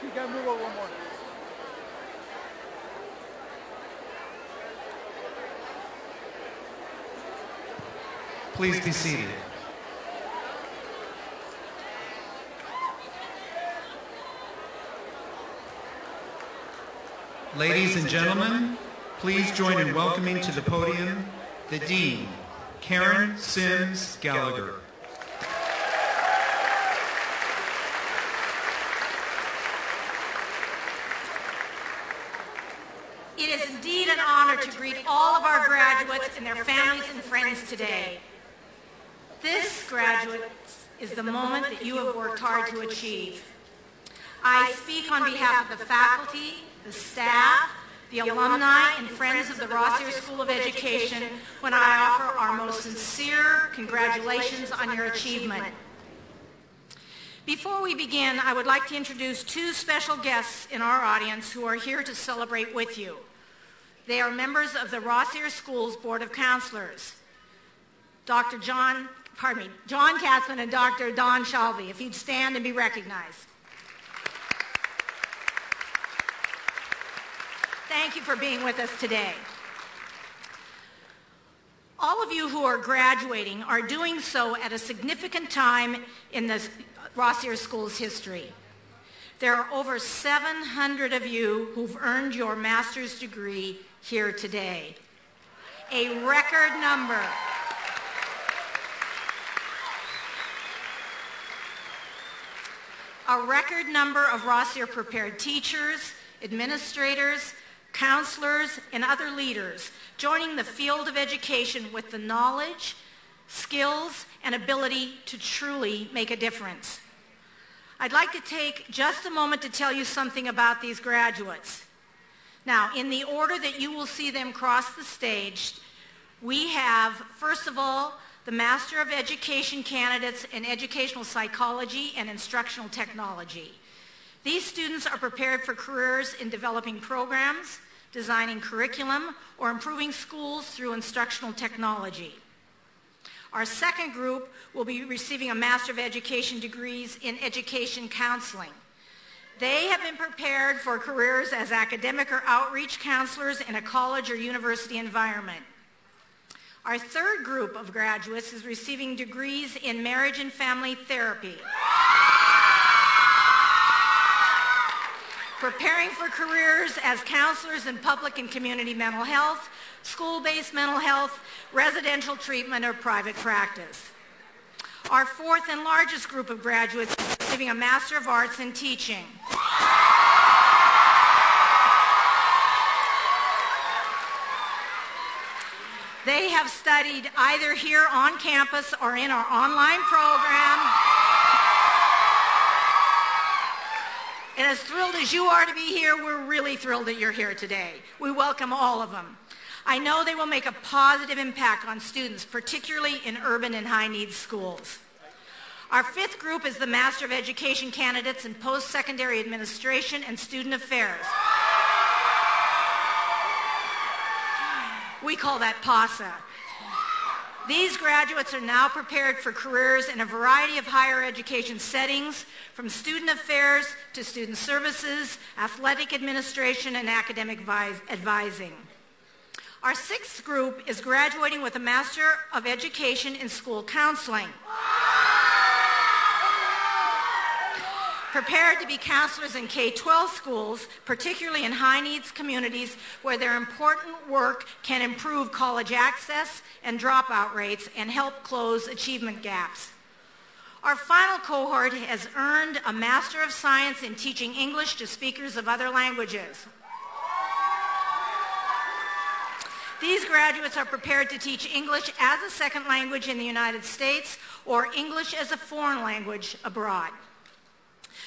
You gotta move over one more. Please be seated. Ladies and gentlemen, please join in welcoming to the podium the Dean, Karen Sims Gallagher. It is indeed an honor to greet all of our graduates and their families and friends today. This, graduates, is the moment that you have worked hard to achieve. I speak on behalf of the faculty, the staff, the alumni, and friends of the Rossier School of Education when I offer our most sincere congratulations on your achievement. Before we begin, I would like to introduce two special guests in our audience who are here to celebrate with you. They are members of the Rossier School's Board of Counselors, John Katzman and Dr. Don Shalvey. If you'd stand and be recognized. Thank you for being with us today. All of you who are graduating are doing so at a significant time in the Rossier School's history. There are over 700 of you who've earned your master's degree here today. A record number. A record number of Rossier prepared teachers, administrators, counselors, and other leaders joining the field of education with the knowledge, skills, and ability to truly make a difference. I'd like to take just a moment to tell you something about these graduates. Now, in the order that you will see them cross the stage, we have, first of all, the Master of Education candidates in Educational Psychology and Instructional Technology. These students are prepared for careers in developing programs, designing curriculum, or improving schools through instructional technology. Our second group will be receiving a Master of Education degrees in Education Counseling. They have been prepared for careers as academic or outreach counselors in a college or university environment. Our third group of graduates is receiving degrees in marriage and family therapy. Preparing for careers as counselors in public and community mental health, school-based mental health, residential treatment, or private practice. Our fourth and largest group of graduates is receiving a Master of Arts in Teaching. They have studied either here on campus or in our online program. And as thrilled as you are to be here, we're really thrilled that you're here today. We welcome all of them. I know they will make a positive impact on students, particularly in urban and high-needs schools. Our fifth group is the Master of Education candidates in Postsecondary Administration and Student Affairs. We call that PASA. These graduates are now prepared for careers in a variety of higher education settings, from student affairs to student services, athletic administration, and academic advising. Our sixth group is graduating with a Master of Education in School Counseling. Prepared to be counselors in K-12 schools, particularly in high-needs communities where their important work can improve college access and dropout rates and help close achievement gaps. Our final cohort has earned a Master of Science in Teaching English to speakers of other languages. These graduates are prepared to teach English as a second language in the United States or English as a foreign language abroad.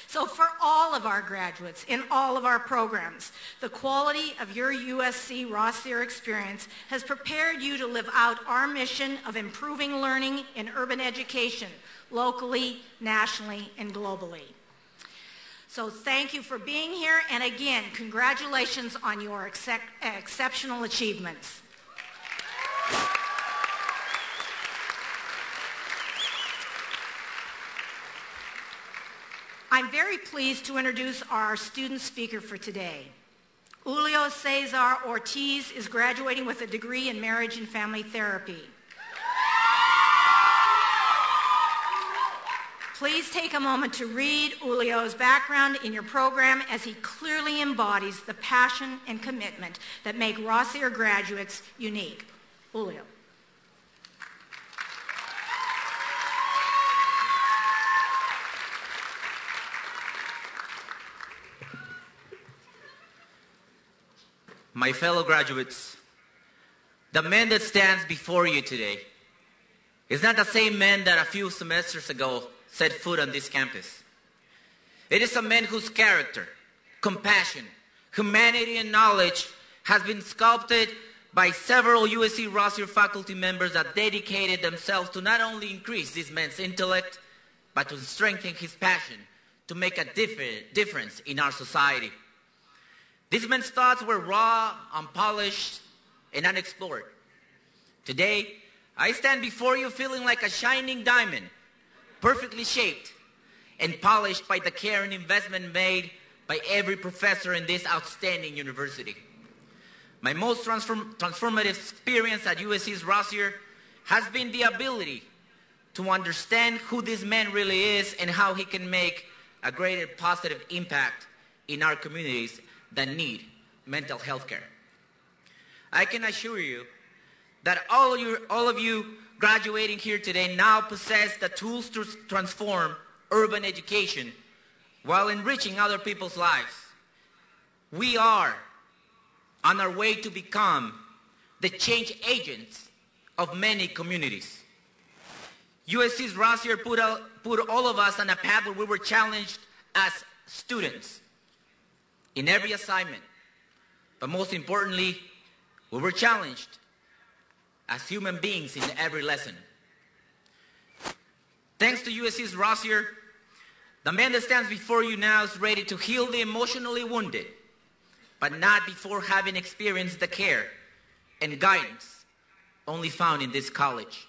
So for all of our graduates in all of our programs, the quality of your USC Rossier experience has prepared you to live out our mission of improving learning in urban education, locally, nationally, and globally. So thank you for being here, and again, congratulations on your exceptional achievements. I'm very pleased to introduce our student speaker for today. Julio Cesar Ortiz is graduating with a degree in marriage and family therapy. Please take a moment to read Julio's background in your program, as he clearly embodies the passion and commitment that make Rossier graduates unique. Julio. My fellow graduates, the man that stands before you today is not the same man that a few semesters ago set foot on this campus. It is a man whose character, compassion, humanity, and knowledge has been sculpted by several USC Rossier faculty members that dedicated themselves to not only increase this man's intellect, but to strengthen his passion to make a difference in our society. This man's thoughts were raw, unpolished, and unexplored. Today, I stand before you feeling like a shining diamond, perfectly shaped and polished by the care and investment made by every professor in this outstanding university. My most transformative experience at USC's Rossier has been the ability to understand who this man really is and how he can make a greater positive impact in our communities that need mental health care. I can assure you that all of you graduating here today now possess the tools to transform urban education while enriching other people's lives. We are on our way to become the change agents of many communities. USC's Rossier put all of us on a path where we were challenged as students in every assignment. But most importantly, we were challenged as human beings in every lesson. Thanks to USC's Rossier, the man that stands before you now is ready to heal the emotionally wounded, but not before having experienced the care and guidance only found in this college.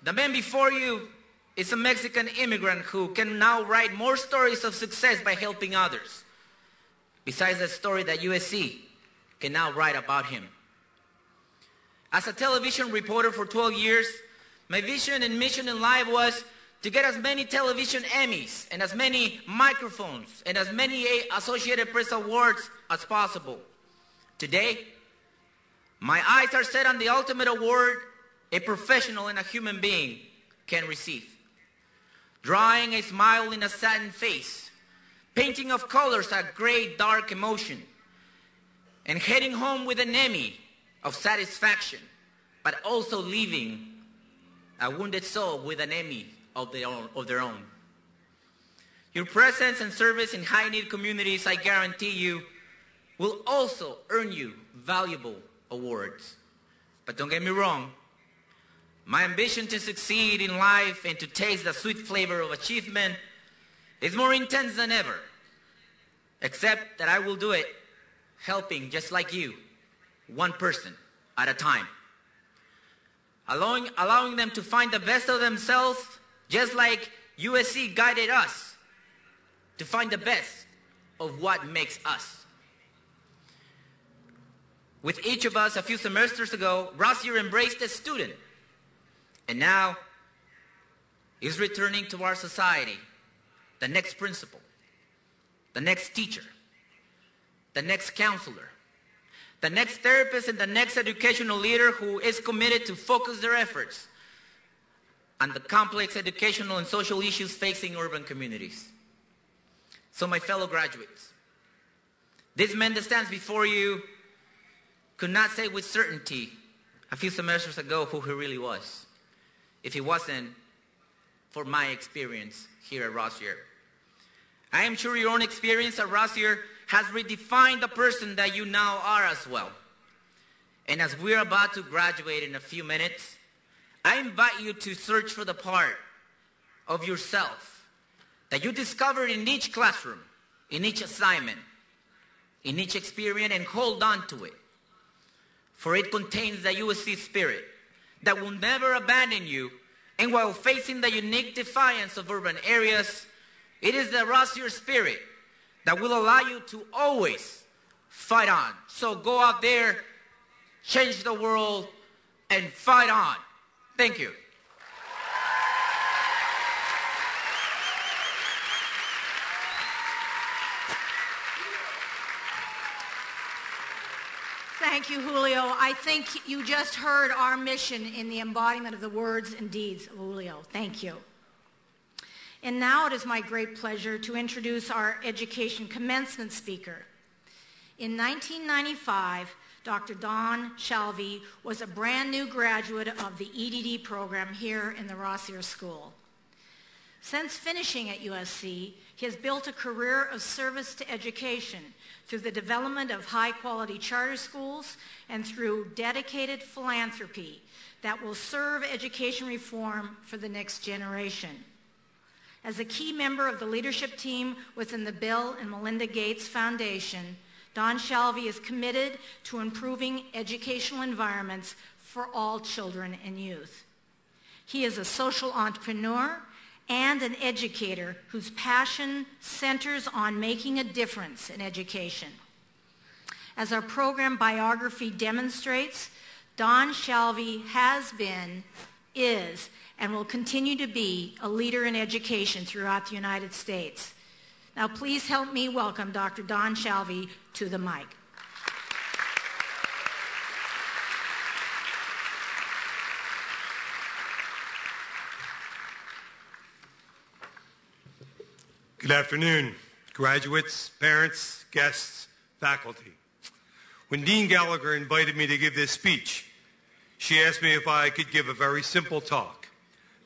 The man before you is a Mexican immigrant who can now write more stories of success by helping others, besides the story that USC can now write about him. As a television reporter for 12 years, my vision and mission in life was to get as many television Emmys and as many microphones and as many Associated Press awards as possible. Today, my eyes are set on the ultimate award a professional and a human being can receive. Drawing a smile in a saddened face, painting of colors a gray, dark emotion, and heading home with an Emmy of satisfaction, but also leaving a wounded soul with an Emmy of their own. Your presence and service in high-need communities, I guarantee you, will also earn you valuable awards. But don't get me wrong, my ambition to succeed in life and to taste the sweet flavor of achievement is more intense than ever, except that I will do it helping just like you, one person at a time. Allowing them to find the best of themselves, just like USC guided us to find the best of what makes us. With each of us a few semesters ago, Rossier embraced a student, and now is returning to our society the next principal, the next teacher, the next counselor, the next therapist, and the next educational leader who is committed to focus their efforts on the complex educational and social issues facing urban communities. So my fellow graduates, this man that stands before you could not say with certainty a few semesters ago who he really was, if it wasn't for my experience here at Rossier. I am sure your own experience at Rossier has redefined the person that you now are as well. And as we're about to graduate in a few minutes, I invite you to search for the part of yourself that you discovered in each classroom, in each assignment, in each experience, and hold on to it. For it contains the USC spirit that will never abandon you, and while facing the unique defiance of urban areas, it is the Rossier spirit that will allow you to always fight on. So go out there, change the world, and fight on. Thank you. Thank you, Julio. I think you just heard our mission in the embodiment of the words and deeds of Julio. Thank you. And now it is my great pleasure to introduce our education commencement speaker. In 1995, Dr. Don Shalvey was a brand new graduate of the EDD program here in the Rossier School. Since finishing at USC, he has built a career of service to education through the development of high-quality charter schools and through dedicated philanthropy that will serve education reform for the next generation. As a key member of the leadership team within the Bill and Melinda Gates Foundation, Don Shalvey is committed to improving educational environments for all children and youth. He is a social entrepreneur and an educator whose passion centers on making a difference in education. As our program biography demonstrates, Don Shalvey has been, is, and will continue to be a leader in education throughout the United States. Now please help me welcome Dr. Don Shalvey to the mic. Good afternoon, graduates, parents, guests, faculty. When Dean Gallagher invited me to give this speech, she asked me if I could give a very simple talk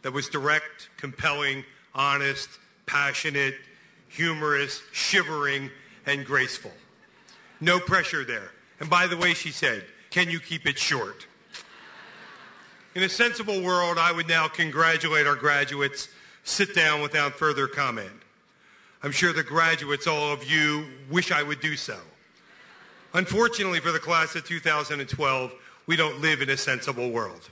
that was direct, compelling, honest, passionate, humorous, shivering, and graceful. No pressure there. And by the way, she said, can you keep it short? In a sensible world, I would now congratulate our graduates, sit down without further comment. I'm sure the graduates, all of you, wish I would do so. Unfortunately for the class of 2012, we don't live in a sensible world.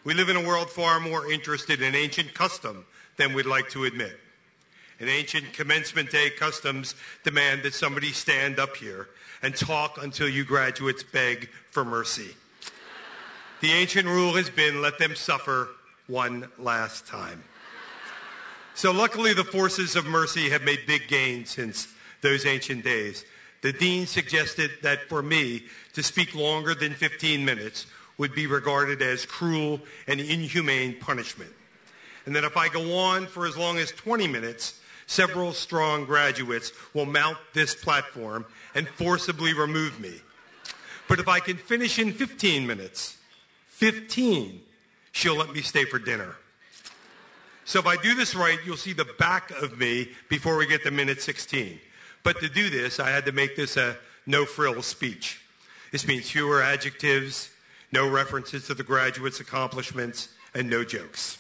We live in a world far more interested in ancient custom than we'd like to admit. In ancient commencement day customs demand that somebody stand up here and talk until you graduates beg for mercy. The ancient rule has been, let them suffer one last time. So luckily the forces of mercy have made big gains since those ancient days. The dean suggested that for me to speak longer than 15 minutes would be regarded as cruel and inhumane punishment. And that if I go on for as long as 20 minutes, several strong graduates will mount this platform and forcibly remove me. But if I can finish in 15 minutes, 15, she'll let me stay for dinner. So if I do this right, you'll see the back of me before we get to minute 16. But to do this, I had to make this a no-frills speech. This means fewer adjectives, no references to the graduates' accomplishments, and no jokes.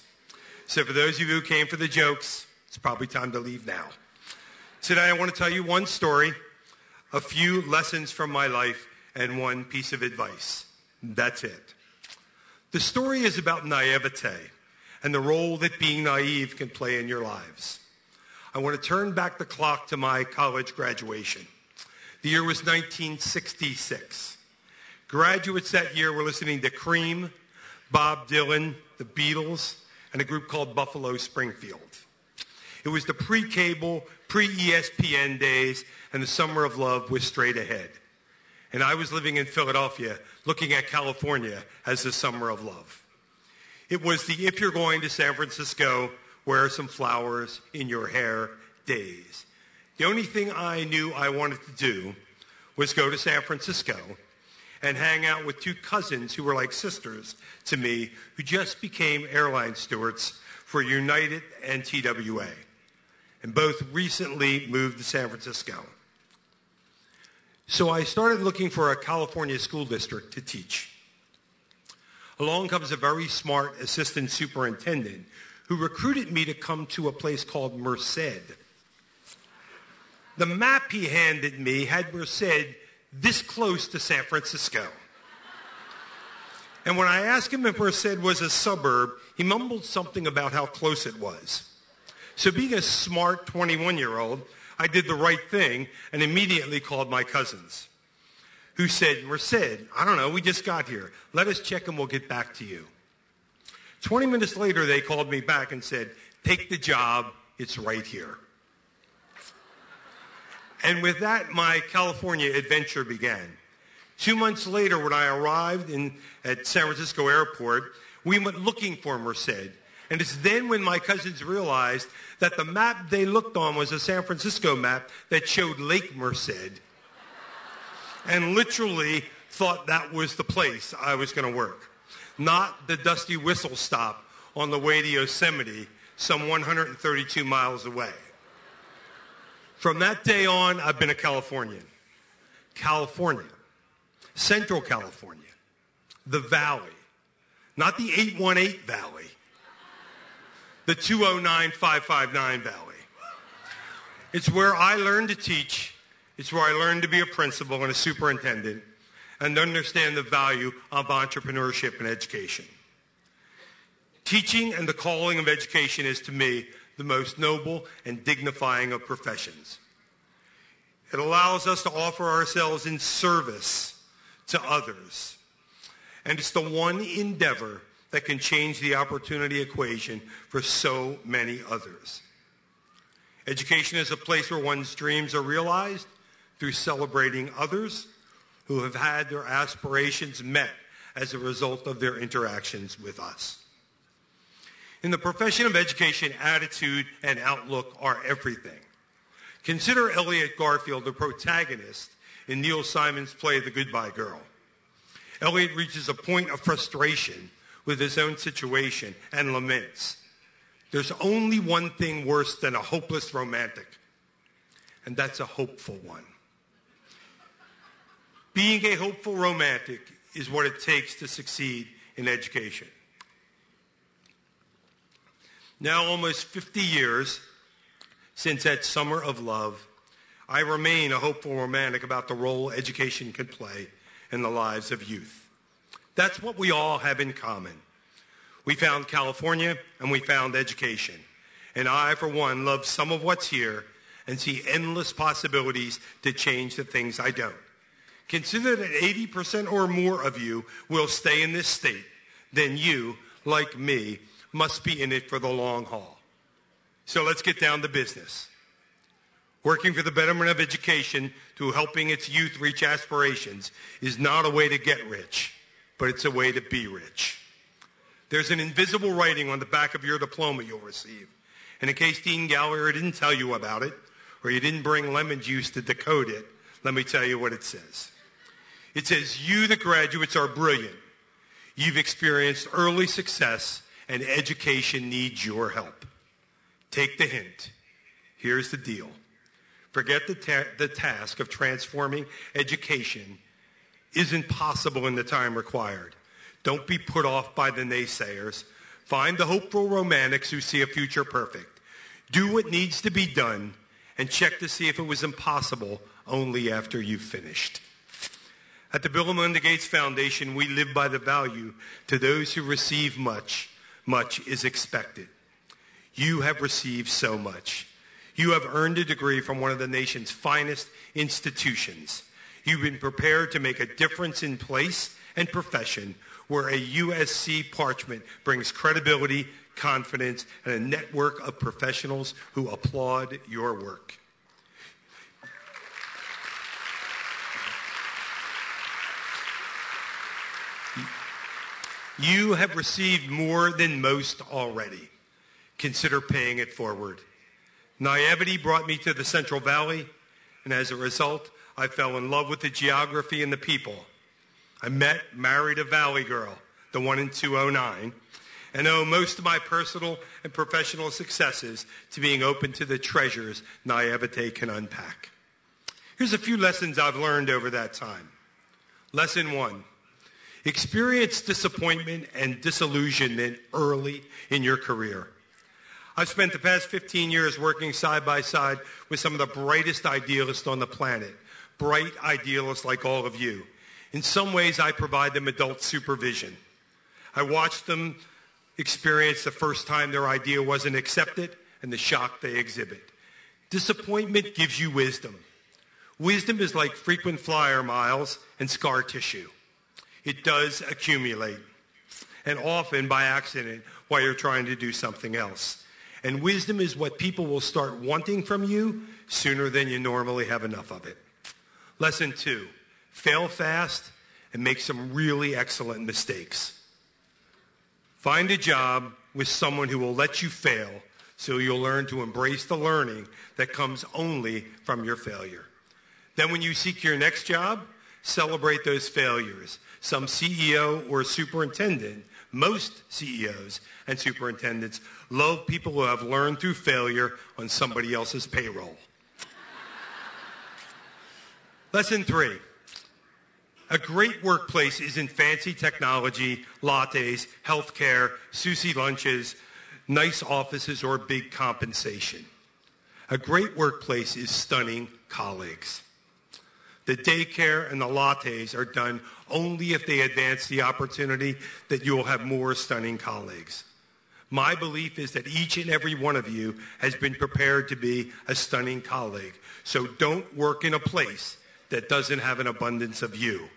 So for those of you who came for the jokes, it's probably time to leave now. Today I want to tell you one story, a few lessons from my life, and one piece of advice. That's it. The story is about naivete and the role that being naive can play in your lives. I want to turn back the clock to my college graduation. The year was 1966. Graduates that year were listening to Cream, Bob Dylan, the Beatles, and a group called Buffalo Springfield. It was the pre-cable, pre-ESPN days, and the summer of love was straight ahead. And I was living in Philadelphia, looking at California as the summer of love. It was the if you're going to San Francisco, wear some flowers in your hair days. The only thing I knew I wanted to do was go to San Francisco and hang out with two cousins who were like sisters to me, who just became airline stewards for United and TWA. And both recently moved to San Francisco. So I started looking for a California school district to teach. Along comes a very smart assistant superintendent who recruited me to come to a place called Merced. The map he handed me had Merced this close to San Francisco. And when I asked him if Merced was a suburb, he mumbled something about how close it was. So being a smart 21-year-old, I did the right thing and immediately called my cousins, who said, Merced, I don't know, we just got here. Let us check and we'll get back to you. 20 minutes later, they called me back and said, take the job, it's right here. And with that, my California adventure began. 2 months later, when I arrived at San Francisco Airport, we went looking for Merced. And it's then when my cousins realized that the map they looked on was a San Francisco map that showed Lake Merced, and literally thought that was the place I was going to work, not the dusty whistle stop on the way to Yosemite some 132 miles away. From that day on, I've been a Californian. California, Central California, the Valley, not the 818 Valley, the 209-559 Valley. It's where I learned to teach. It's where I learned to be a principal and a superintendent and understand the value of entrepreneurship and education. Teaching and the calling of education is, to me, the most noble and dignifying of professions. It allows us to offer ourselves in service to others. And it's the one endeavor that can change the opportunity equation for so many others. Education is a place where one's dreams are realized through celebrating others who have had their aspirations met as a result of their interactions with us. In the profession of education, attitude and outlook are everything. Consider Elliot Garfield, the protagonist in Neil Simon's play, The Goodbye Girl. Elliot reaches a point of frustration with his own situation and laments. There's only one thing worse than a hopeless romantic, and that's a hopeful one. Being a hopeful romantic is what it takes to succeed in education. Now, almost 50 years since that summer of love, I remain a hopeful romantic about the role education can play in the lives of youth. That's what we all have in common. We found California and we found education. And I, for one, love some of what's here and see endless possibilities to change the things I don't. Consider that 80% or more of you will stay in this state. Then you, like me, must be in it for the long haul. So let's get down to business. Working for the betterment of education through helping its youth reach aspirations is not a way to get rich, but it's a way to be rich. There's an invisible writing on the back of your diploma you'll receive. And in case Dean Gallagher didn't tell you about it, or you didn't bring lemon juice to decode it, let me tell you what it says. It says, you, the graduates, are brilliant. You've experienced early success, and education needs your help. Take the hint. Here's the deal. Forget the task of transforming education isn't possible in the time required. Don't be put off by the naysayers. Find the hopeful romantics who see a future perfect. Do what needs to be done and check to see if it was impossible only after you've finished. At the Bill and Melinda Gates Foundation, we live by the value to those who receive much, much is expected. You have received so much. You have earned a degree from one of the nation's finest institutions. You've been prepared to make a difference in place and profession where a USC parchment brings credibility, confidence, and a network of professionals who applaud your work. You have received more than most already. Consider paying it forward. Naivety brought me to the Central Valley, and as a result, I fell in love with the geography and the people. I married a Valley girl, the one in 209, and owe most of my personal and professional successes to being open to the treasures naivete can unpack. Here's a few lessons I've learned over that time. Lesson 1. Experience disappointment and disillusionment early in your career. I've spent the past 15 years working side by side with some of the brightest idealists on the planet, bright idealists like all of you. In some ways, I provide them adult supervision. I watch them experience the first time their idea wasn't accepted and the shock they exhibit. Disappointment gives you wisdom. Wisdom is like frequent flyer miles and scar tissue. It does accumulate, and often by accident while you're trying to do something else. And wisdom is what people will start wanting from you sooner than you normally have enough of it. Lesson 2, fail fast and make some really excellent mistakes. Find a job with someone who will let you fail so you'll learn to embrace the learning that comes only from your failure. Then when you seek your next job, celebrate those failures. Some CEO or superintendent Most CEOs and superintendents love people who have learned through failure on somebody else's payroll. Lesson 3. A great workplace isn't fancy technology, lattes, healthcare, sushi lunches, nice offices, or big compensation. A great workplace is stunning colleagues. The daycare and the lattes are done only if they advance the opportunity that you will have more stunning colleagues. My belief is that each and every one of you has been prepared to be a stunning colleague. So don't work in a place that doesn't have an abundance of you.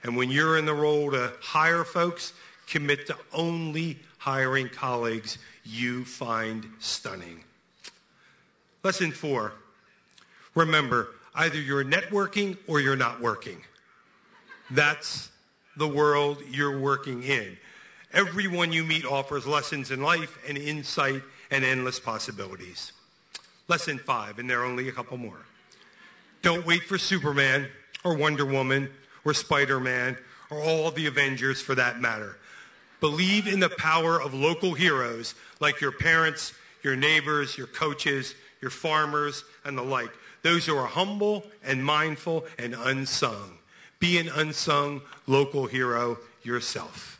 And when you're in the role to hire folks, commit to only hiring colleagues you find stunning. Lesson 4. Remember, either you're networking or you're not working. That's the world you're working in. Everyone you meet offers lessons in life and insight and endless possibilities. Lesson 5, and there are only a couple more. Don't wait for Superman or Wonder Woman or Spider-Man or all the Avengers for that matter. Believe in the power of local heroes like your parents, your neighbors, your coaches, your farmers, and the like. Those who are humble and mindful and unsung. Be an unsung local hero yourself.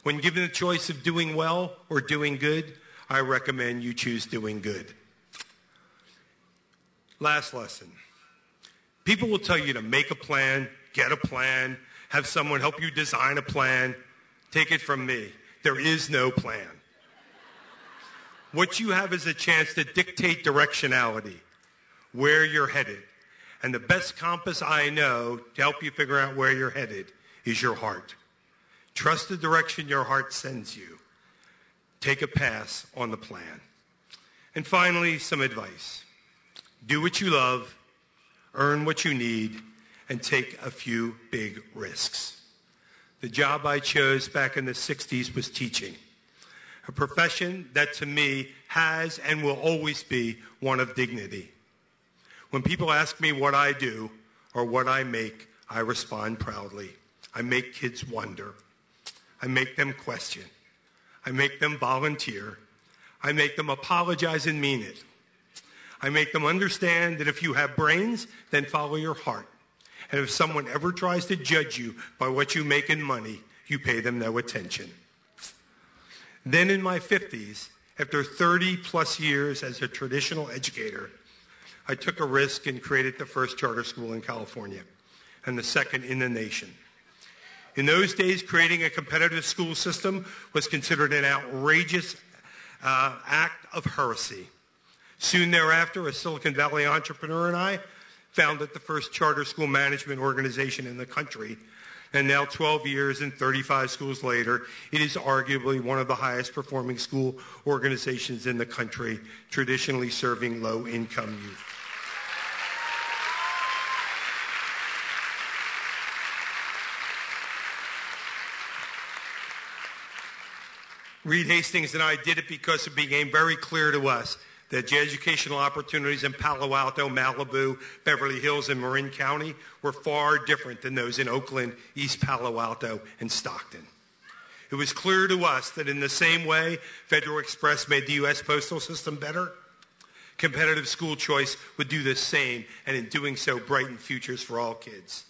When given the choice of doing well or doing good, I recommend you choose doing good. Last lesson. People will tell you to make a plan, get a plan, have someone help you design a plan. Take it from me. There is no plan. What you have is a chance to dictate directionality, where you're headed. And the best compass I know to help you figure out where you're headed is your heart. Trust the direction your heart sends you. Take a pass on the plan. And finally, some advice. Do what you love, earn what you need, and take a few big risks. The job I chose back in the 60s was teaching, a profession that to me has and will always be one of dignity. When people ask me what I do or what I make, I respond proudly. I make kids wonder. I make them question. I make them volunteer. I make them apologize and mean it. I make them understand that if you have brains, then follow your heart. And if someone ever tries to judge you by what you make in money, you pay them no attention. Then in my 50s, after 30 plus years as a traditional educator, I took a risk and created the first charter school in California and the second in the nation. In those days, creating a competitive school system was considered an outrageous act of heresy. Soon thereafter, a Silicon Valley entrepreneur and I founded the first charter school management organization in the country. And now 12 years and 35 schools later, it is arguably one of the highest performing school organizations in the country, traditionally serving low-income youth. Reed Hastings and I did it because it became very clear to us that the educational opportunities in Palo Alto, Malibu, Beverly Hills, and Marin County were far different than those in Oakland, East Palo Alto, and Stockton. It was clear to us that in the same way Federal Express made the U.S. postal system better, competitive school choice would do the same, and in doing so, brighten futures for all kids.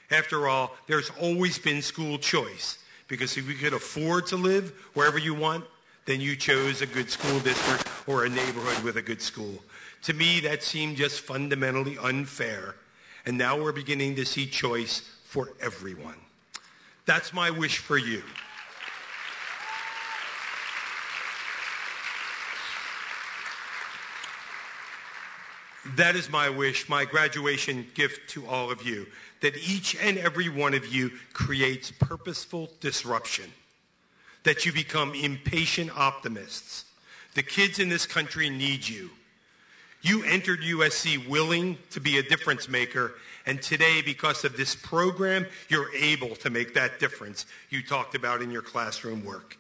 After all, there's always been school choice, because if you could afford to live wherever you want, then you chose a good school district or a neighborhood with a good school. To me, that seemed just fundamentally unfair, and now we're beginning to see choice for everyone. That's my wish for you. That is my wish, my graduation gift to all of you, that each and every one of you creates purposeful disruption, that you become impatient optimists. The kids in this country need you. You entered USC willing to be a difference maker, and today, because of this program, you're able to make that difference you talked about in your classroom work.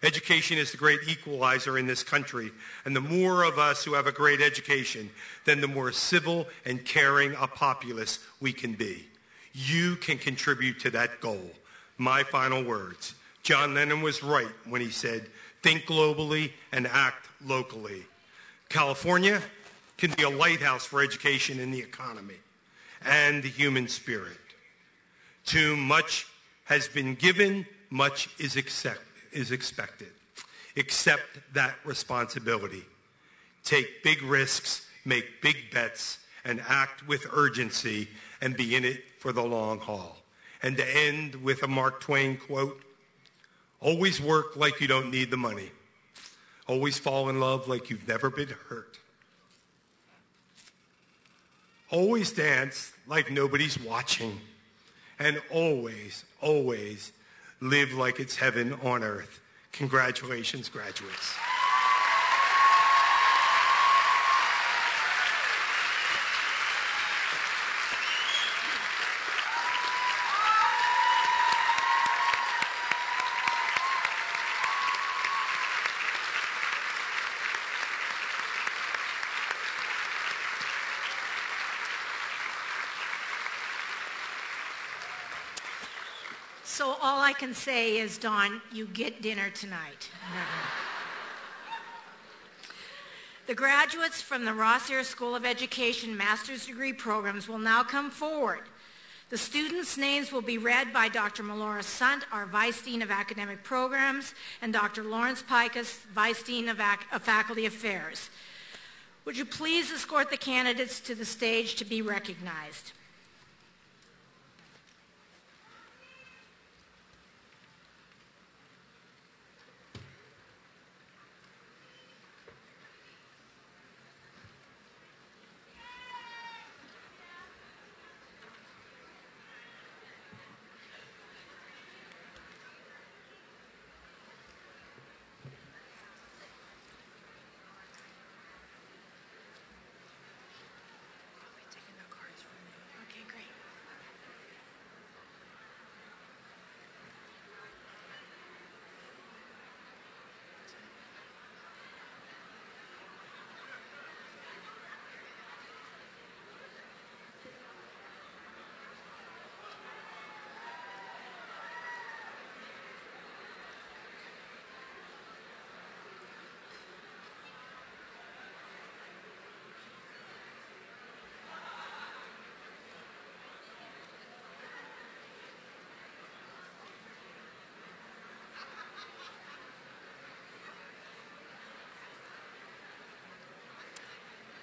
Education is the great equalizer in this country, and the more of us who have a great education, then the more civil and caring a populace we can be. You can contribute to that goal. My final words: John Lennon was right when he said, think globally and act locally. California can be a lighthouse for education and the economy and the human spirit. Too much has been given, much is expected. Accept that responsibility. Take big risks, make big bets, and act with urgency and be in it for the long haul. And to end with a Mark Twain quote, always work like you don't need the money. Always fall in love like you've never been hurt. Always dance like nobody's watching. And always, always live like it's heaven on earth. Congratulations, graduates. So all I can say is, Dawn, you get dinner tonight. The graduates from the Rossier School of Education master's degree programs will now come forward. The students' names will be read by Dr. Melora Sunt, our Vice Dean of Academic Programs, and Dr. Lawrence Pikus, Vice Dean of Faculty Affairs. Would you please escort the candidates to the stage to be recognized?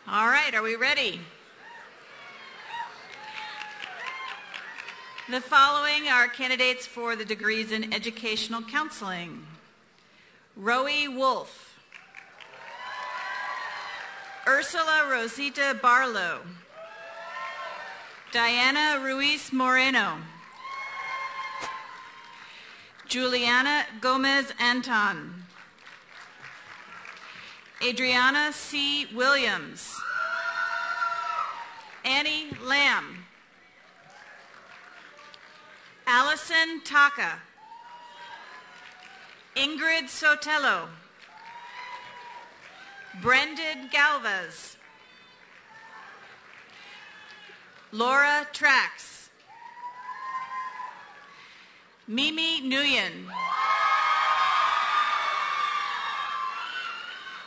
All right, are we ready? The following are candidates for the degrees in educational counseling. Roe Wolf. Ursula Rosita Barlow. Diana Ruiz Moreno. Juliana Gomez Anton. Adriana C. Williams. Annie Lamb. Allison Taka. Ingrid Sotelo. Brendan Galvez. Laura Trax. Mimi Nguyen.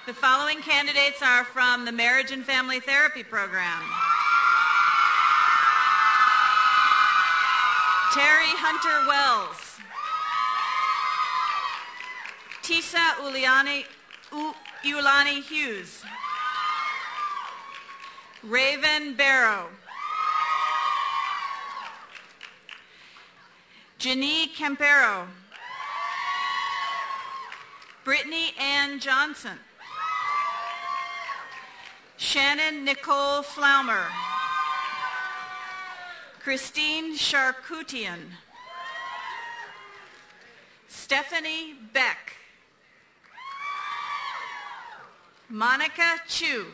The following candidates are from the Marriage and Family Therapy Program. Terry Hunter Wells. Tisa Iulani Hughes. Raven Barrow. Janie Campero. Brittany Ann Johnson. Shannon Nicole Flaumer. Christine Charkutian. Stephanie Beck. Monica Chu.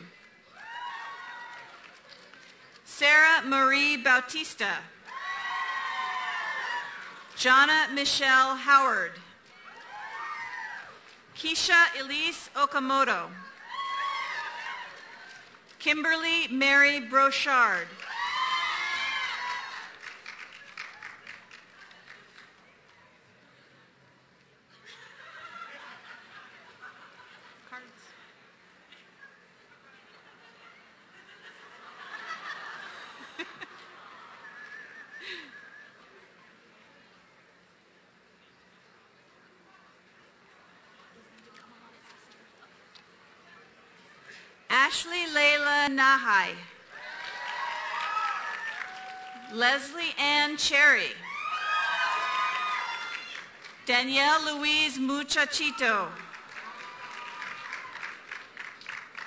Sarah Marie Bautista. Jonna Michelle Howard. Keisha Elise Okamoto. Kimberly Mary Brochard. Ashley Layla Nahai. Leslie Ann Cherry. Danielle Louise Muchachito.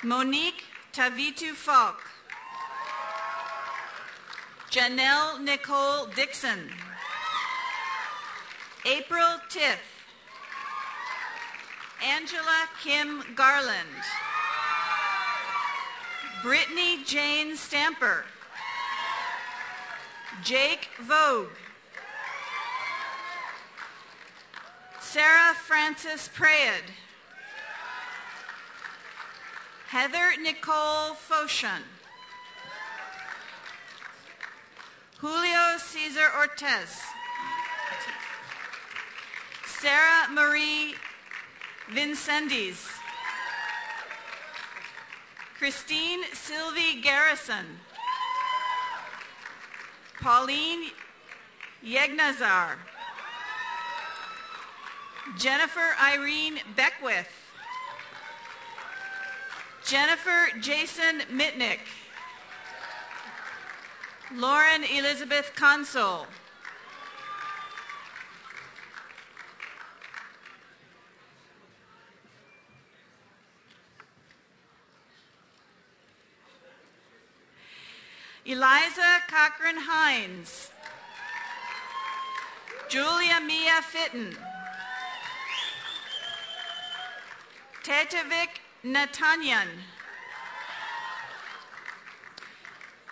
Monique Tavitu Falk. Janelle Nicole Dixon. April Tiff. Angela Kim Garland. Brittany Jane Stamper. Jake Vogue. Sarah Frances Prayed. Heather Nicole Foshan. Julio Cesar Ortiz. Sarah Marie Vincendes. Christine Sylvie Garrison. Pauline Yegnazar. Jennifer Irene Beckwith. Jennifer Jason Mitnick. Lauren Elizabeth Consul. Eliza Cochran Hines. Julia Mia Fitton. Tetevik Natanyan.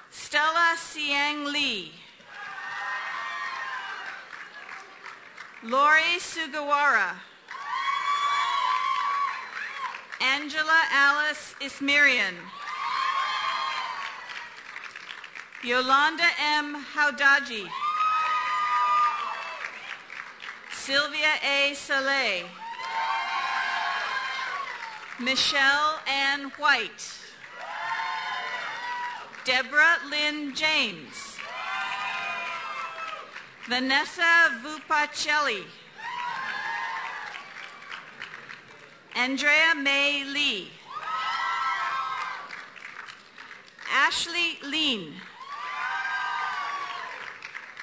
Stella Siang Lee. Lori Sugawara. Angela Alice Ismirian. Yolanda M. Haudaji. Sylvia A. Saleh. Michelle Ann White. Deborah Lynn James. Vanessa Vupacelli. Andrea May Lee. Ashley Lean.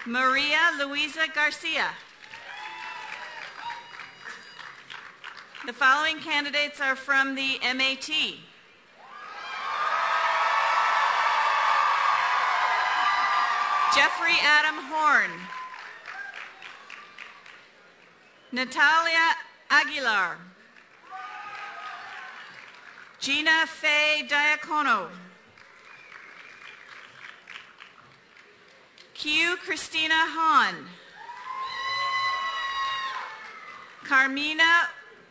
Maria Luisa Garcia. The following candidates are from the MAT. Jeffrey Adam Horn. Natalia Aguilar. Gina Faye Diacono. Q. Christina Hahn. Carmina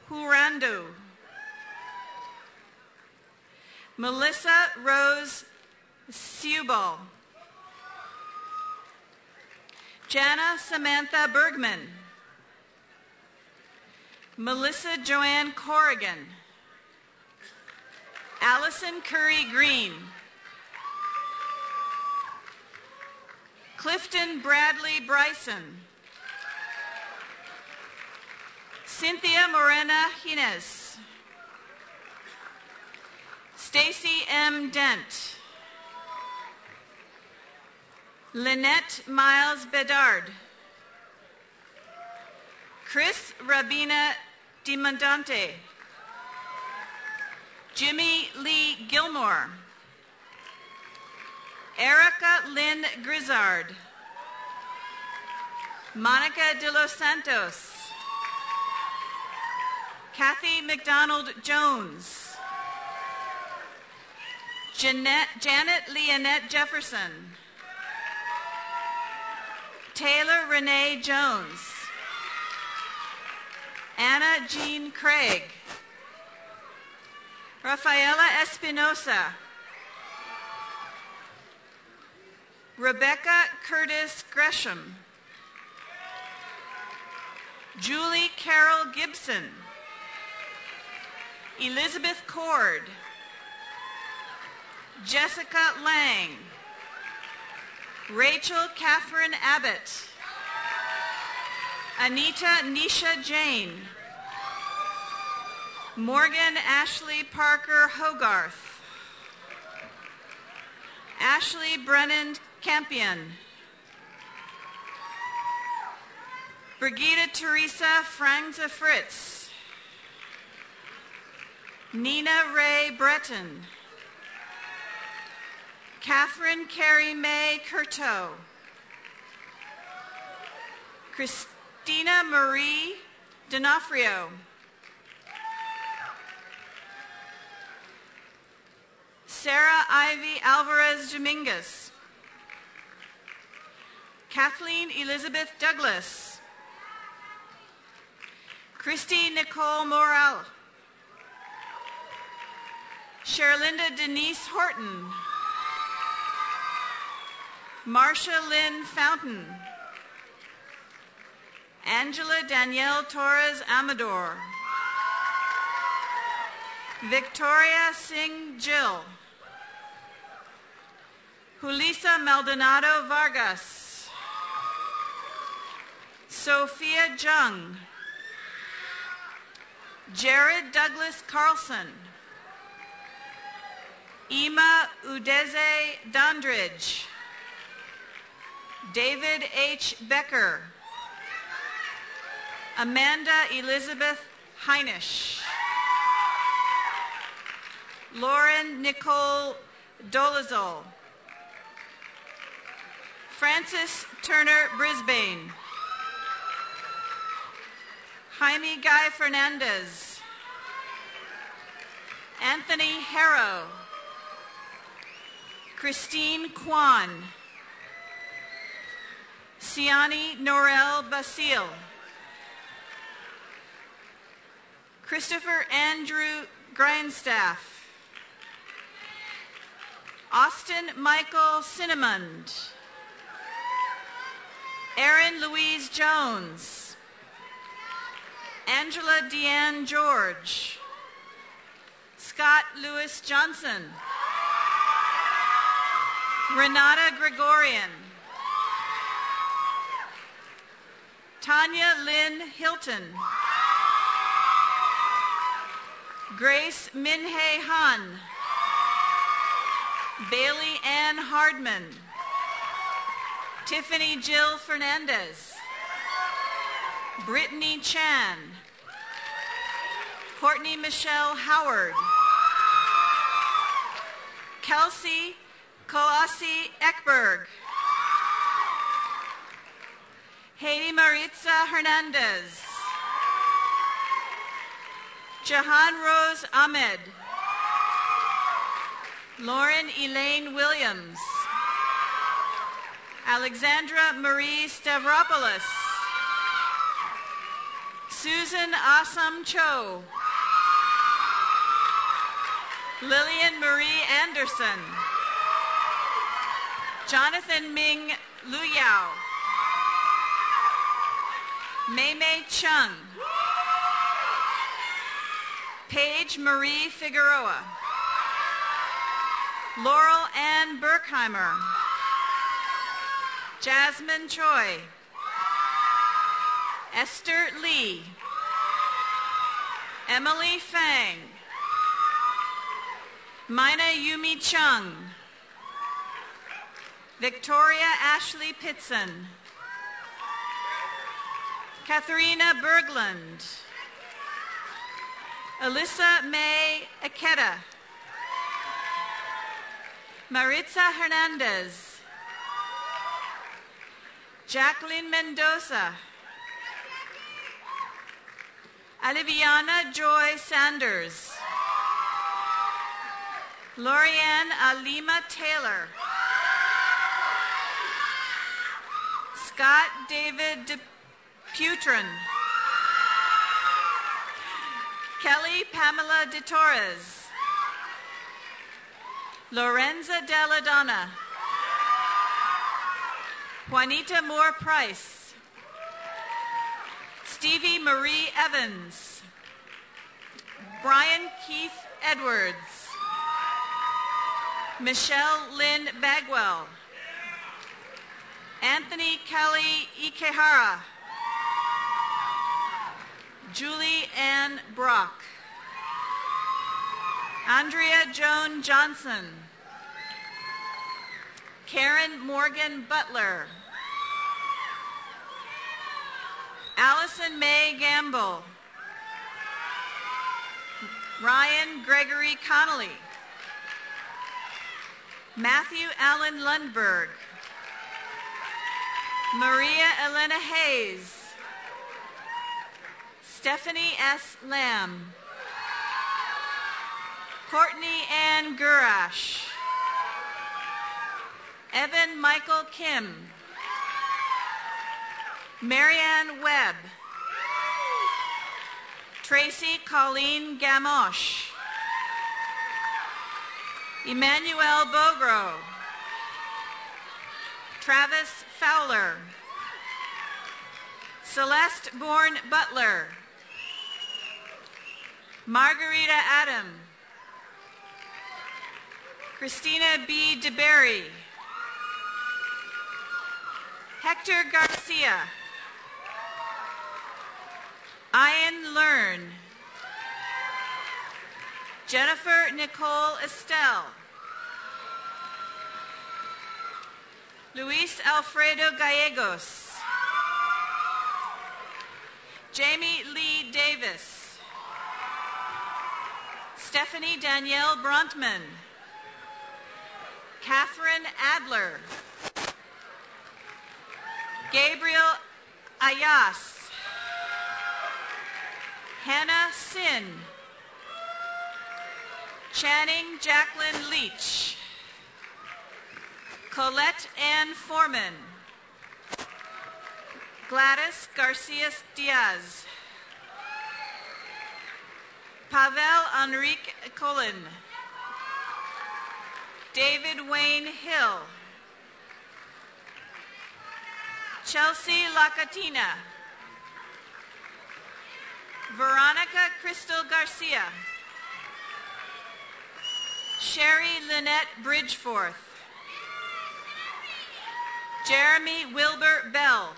Hurando. Melissa Rose Seubal. Jana Samantha Bergman. Melissa Joanne Corrigan. Allison Curry Green. Clifton Bradley Bryson. Cynthia Morena Hines. Stacy M. Dent. Lynette Miles Bedard. Chris Rabina Dimondante. Jimmy Lee Gilmore. Erica Lynn Grizzard. Monica de los Santos. Kathy McDonald Jones. Janet Leonette Jefferson. Taylor Renee Jones. Anna Jean Craig. Rafaela Espinosa. Rebecca Curtis Gresham. Julie Carol Gibson. Elizabeth Cord. Jessica Lang. Rachel Catherine Abbott. Anita Nisha Jane. Morgan Ashley Parker Hogarth. Ashley Brennan Campion. Brigitte Teresa Franza Fritz. Nina Ray Breton. Catherine Carrie May Curto. Christina Marie D'Onofrio. Sarah Ivy Alvarez Dominguez. Kathleen Elizabeth Douglas. Christy Nicole Morel. Sherlinda Denise Horton. Marcia Lynn Fountain. Angela Danielle Torres Amador. Victoria Singh Jill. Julisa Maldonado Vargas. Sophia Jung. Jared Douglas Carlson. Ima Udeze Dandridge. David H. Becker. Amanda Elizabeth Heinisch. Lauren Nicole Dolezal. Francis Turner Brisbane. Jaime Guy Fernandez. Anthony Harrow. Christine Kwan. Siani Norel Basile. Christopher Andrew Grindstaff. Austin Michael Cinnamond. Erin Louise Jones. Angela Deanne George. Scott Lewis Johnson. Renata Gregorian. Tanya Lynn Hilton. Grace Minhei Han. Bailey Ann Hardman. Tiffany Jill Fernandez. Brittany Chan. Courtney Michelle Howard. Kelsey Koasi Ekberg. Haiti Maritza Hernandez. Jahan Rose Ahmed. Lauren Elaine Williams. Alexandra Marie Stavropoulos. Susan Assam Cho. Lillian Marie Anderson. Jonathan Ming Luyao. Mei Mei Chung. Paige Marie Figueroa. Laurel Ann Berkheimer. Jasmine Choi. Esther Lee. Emily Fang. Mina Yumi Chung. Victoria Ashley Pitson. Katharina Berglund. Alyssa May Aketa. Maritza Hernandez. Jacqueline Mendoza. Aliviana Joy Sanders. Lorianne Alima Taylor. Scott David DePutrin. Kelly Pamela De Torres. Lorenza Della Donna. Juanita Moore Price. Stevie Marie Evans. Brian Keith Edwards. Michelle Lynn Bagwell. Anthony Kelly Ikehara. Julie Ann Brock. Andrea Joan Johnson. Karen Morgan Butler. Allison Mae Gamble. Ryan Gregory Connolly. Matthew Allen Lundberg. Maria Elena Hayes. Stephanie S. Lamb. Courtney Ann Gurash. Evan Michael Kim. Marianne Webb. Tracy Colleen Gamosh. Emmanuel Bogro. Travis Fowler. Celeste Bourne Butler. Margarita Adam. Christina B. DeBerry. Hector Garcia. Ian Learn. Jennifer Nicole Estelle. Luis Alfredo Gallegos. Jamie Lee Davis. Stephanie Danielle Brontman. Catherine Adler. Gabriel Ayas. Hannah Sin. Channing Jacqueline Leach. Colette Ann Foreman. Gladys Garcia Diaz. Pavel Enrique Colin. David Wayne Hill. Chelsea Lacatina. Veronica Crystal Garcia. Sherry Lynette Bridgeforth. Jeremy Wilbur Bell.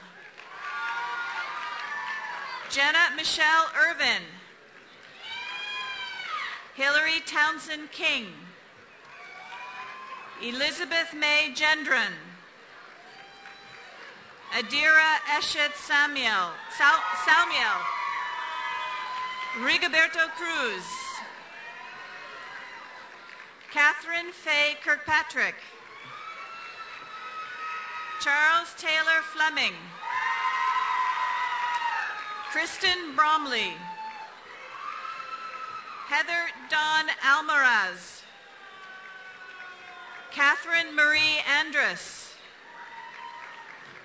Jenna Michelle Irvin. Hillary Townsend King. Elizabeth May Gendron. Adira Eshet Samuel. Rigoberto Cruz. Catherine Faye Kirkpatrick. Charles Taylor Fleming. Kristen Bromley. Heather Dawn Almaraz. Catherine Marie Andrus.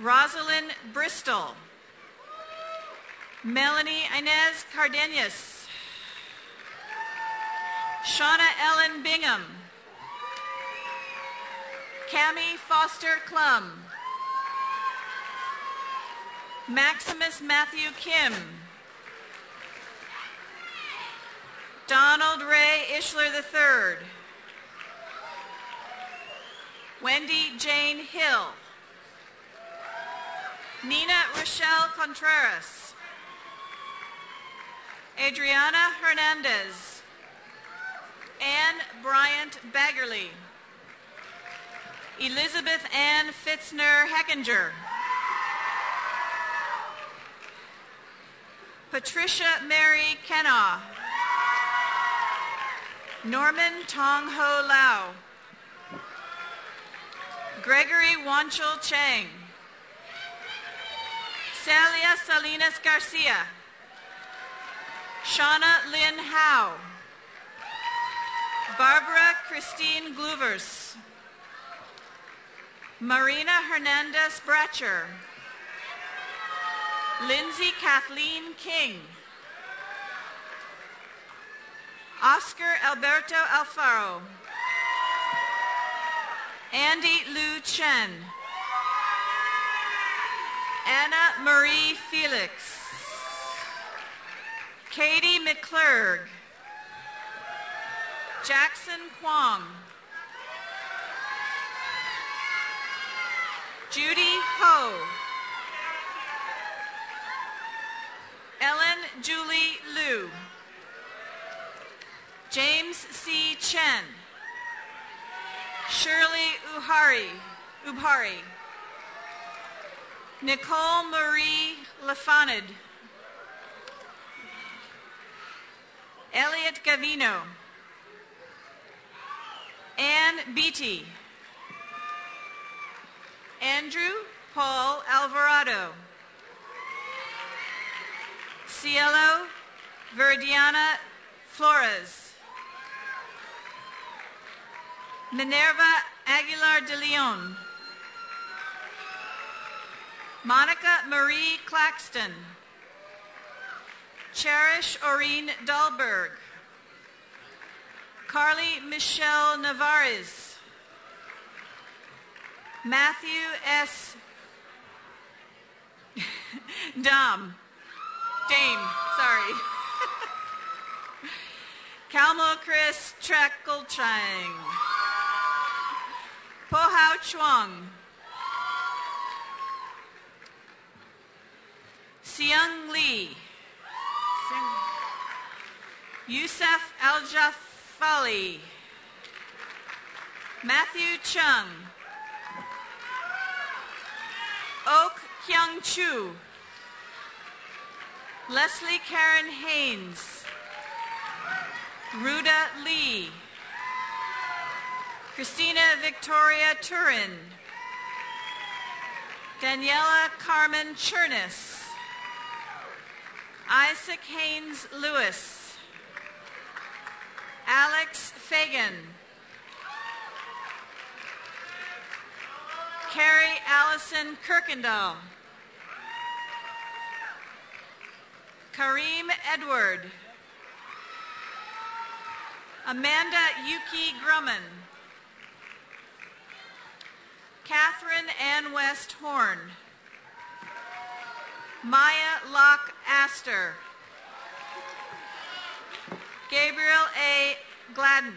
Rosalind Bristol. Melanie Inez Cardenas. Shauna Ellen Bingham. Cammie Foster Klum. Maximus Matthew Kim. Donald Ray Ishler III. Wendy Jane Hill. Nina Rochelle Contreras. Adriana Hernandez. Anne Bryant Baggerly. Elizabeth Ann Fitzner Heckinger. Patricia Mary Kenaugh. Norman Tong Ho Lau. Gregory Wanchel Chang. Celia Salinas Garcia. Shauna Lynn Howe. Barbara Christine Gluvers. Marina Hernandez Bratcher. Lindsay Kathleen King. Oscar Alberto Alfaro. Andy Lu Chen. Anna Marie Felix. Katie McClurg. Jackson Kwong. Judy Ho. Ellen Julie Liu. James C. Chen. Shirley Uhari. Ubhari. Nicole Marie Lafanid. Elliot Gavino. Ann Beatty. Andrew Paul Alvarado. Cielo Veridiana Flores. Minerva Aguilar de Leon. Monica Marie Claxton. Cherish Oreen Dahlberg. Carly Michelle Navarez. Matthew S. Dame, sorry. Kalmo Chris Trekelchang. Pohao Chuang. Siung Lee. Yusuf Al-Jafali. Matthew Chung. Oak Kyung Chu. Leslie Karen Haynes. Ruda Lee. Christina Victoria Turin. Daniela Carmen Chernus. Isaac Haynes Lewis. Alex Fagan. Carrie Allison Kirkendall. Kareem Edward. Amanda Yuki Grumman. Catherine Ann West Horn. Maya Locke Astor. Gabriel A. Gladden.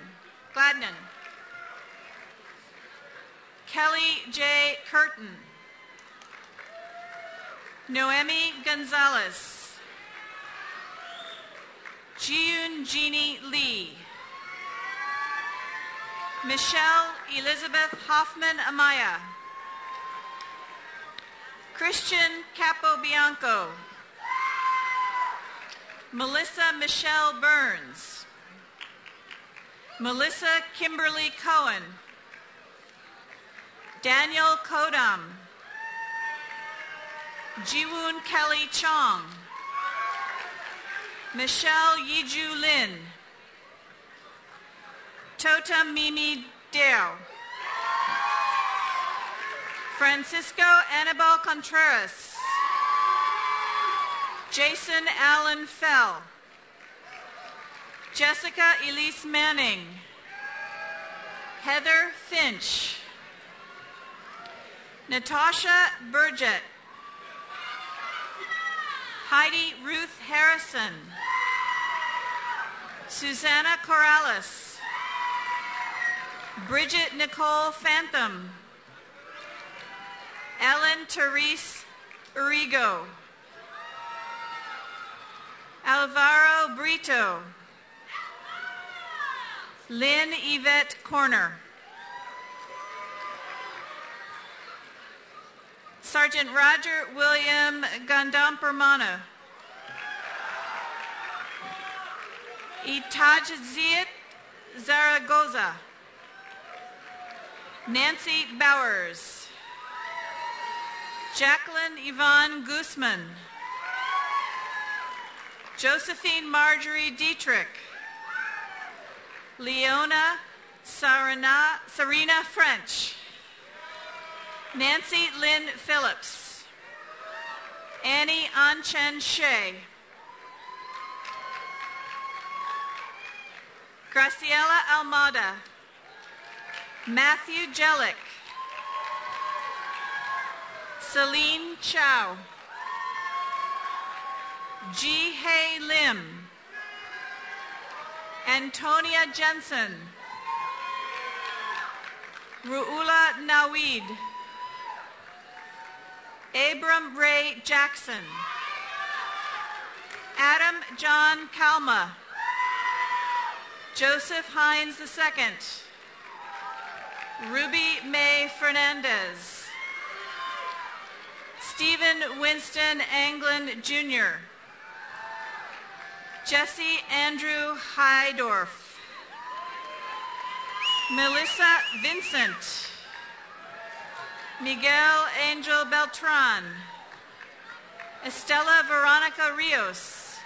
Kelly J. Curtin. Noemi Gonzalez. Jiyoon Jeannie Lee. Michelle Elizabeth Hoffman Amaya. Christian Capobianco. Melissa Michelle Burns. Melissa Kimberly Cohen. Daniel Kodam. Jiwoon Kelly Chong. Michelle Yiju Lin. Tota Mimi Deo. Francisco Anibal Contreras. Jason Allen Fell. Jessica Elise Manning. Heather Finch. Natasha Burgett. Heidi Ruth Harrison. Susanna Corrales. Bridget Nicole Phantom. Ellen Therese Urigo. Alvaro Brito. Lynn Yvette Corner. Sergeant Roger William Gandampermana. Itajziat Zaragoza. Nancy Bowers. Jacqueline Yvonne Guzman. Josephine Marjorie Dietrich. Leona Serena French. Nancy Lynn Phillips. Annie Anchen Shea. Graciela Almada. Matthew Jellick. Celine Chow. Ji Hei Lim. Antonia Jensen. Ruula Nawid. Abram Ray Jackson. Adam John Kalma. Joseph Hines II. Ruby May Fernandez. Stephen Winston Anglin, Jr. Jesse Andrew Hydorf. Melissa Vincent. Miguel Angel Beltran. Estela Veronica Rios.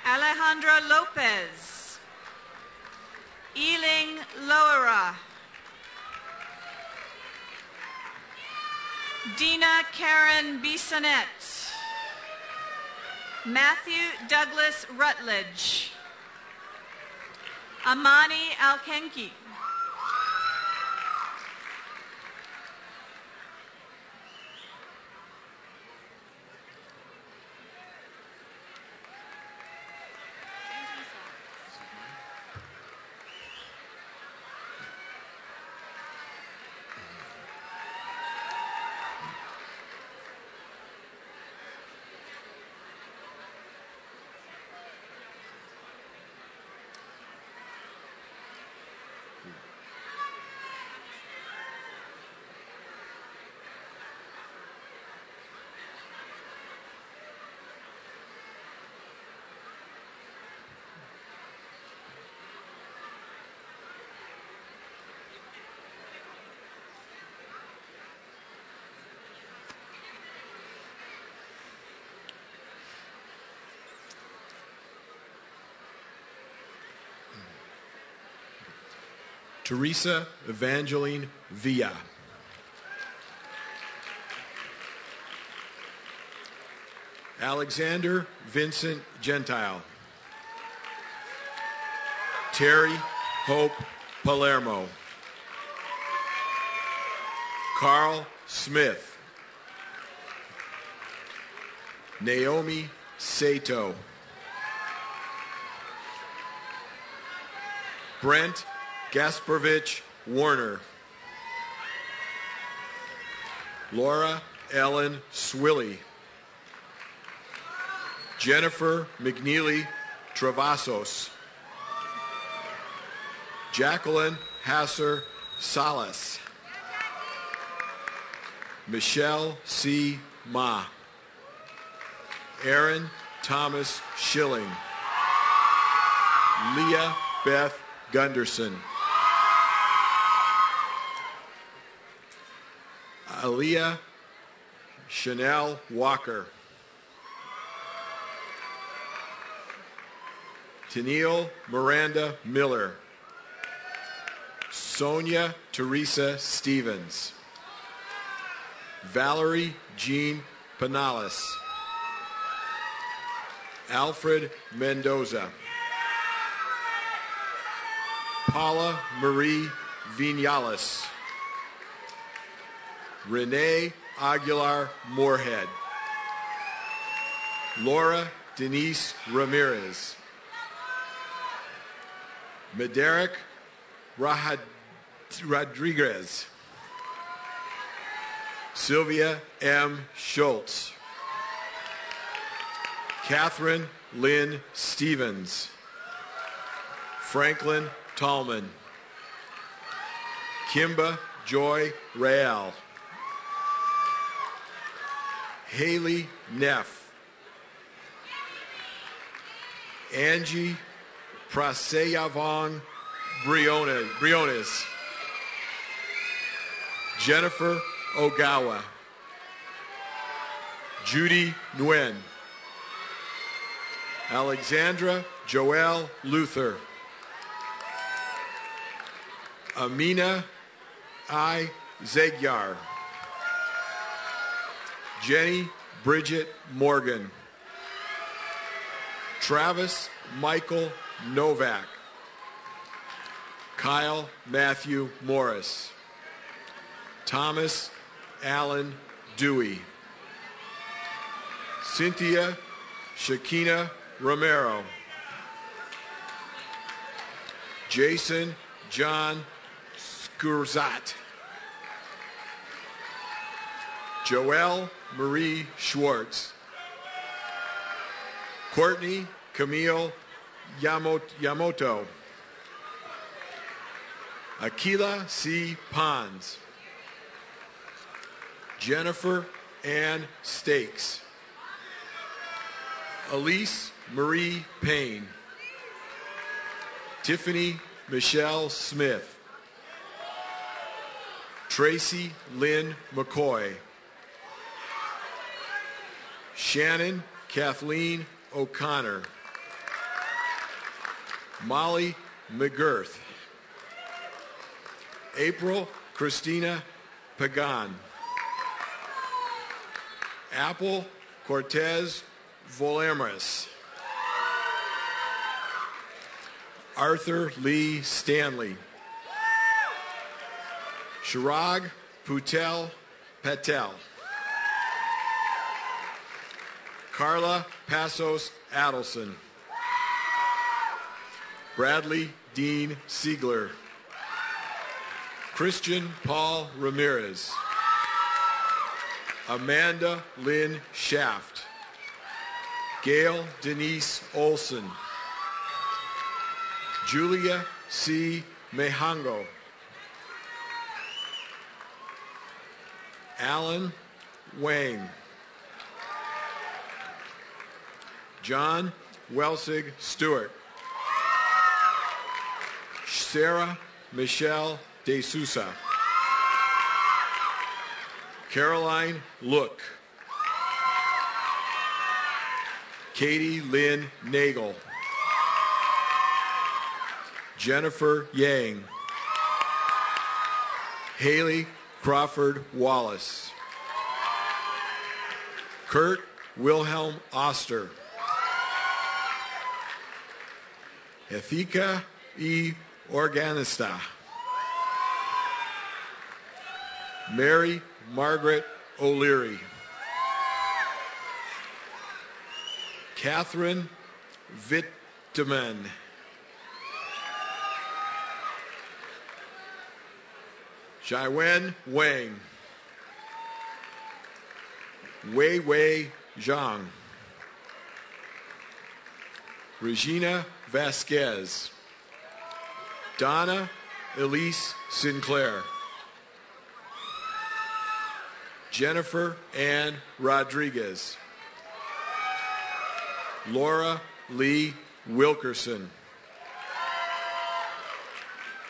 Alejandra Lopez. Eling Loera. Dina Karen Bissonette. Matthew Douglas Rutledge. Amani Alkenki. Teresa Evangeline Villa. Alexander Vincent Gentile. Terry Hope Palermo. Carl Smith. Naomi Sato. Brent Gasparovich Warner. Laura Ellen Swilly. Jennifer McNeely Travasos. Jacqueline Hasser Salas. Michelle C. Ma. Aaron Thomas Schilling. Leah Beth Gunderson. Aaliyah Chanel Walker. Tennille Miranda Miller. Sonia Teresa Stevens. Valerie Jean Penales. Alfred Mendoza. Paula Marie Vinales. Renee Aguilar Moorhead. Laura Denise Ramirez. Mederic Rodriguez. Sylvia M. Schultz. Catherine Lynn Stevens. Franklin Tallman. Kimba Joy Real. Haley Neff. Angie Praseyavong Briones. Jennifer Ogawa. Judy Nguyen. Alexandra Joelle Luther. Amina I. Zegyar. Jenny Bridget Morgan. Travis Michael Novak. Kyle Matthew Morris. Thomas Allen Dewey. Cynthia Shakina Romero. Jason John Skurzat. Joelle Marie Schwartz. Courtney Camille Yamoto. Aquila C. Pons, Jennifer Ann Stakes, Elise Marie Payne, Tiffany Michelle Smith, Tracy Lynn McCoy, Shannon Kathleen O'Connor, Molly McGirth, April Christina Pagan, Apple Cortez Volemas, Arthur Lee Stanley, Shirag Patel, Carla Passos Adelson, Bradley Dean Siegler, Christian Paul Ramirez, Amanda Lynn Shaft, Gail Denise Olson, Julia C. Mehango, Alan Wang, John Welsig Stewart, Sarah Michelle De Sousa, Caroline Look, Katie Lynn Nagel, Jennifer Yang, Haley Crawford Wallace, Kurt Wilhelm Oster, Ethika E. Organista, Mary Margaret O'Leary, Catherine Vitteman, Jaiwen Wang, Wei Wei Zhang, Regina Vasquez, Donna Elise Sinclair, Jennifer Ann Rodriguez, Laura Lee Wilkerson,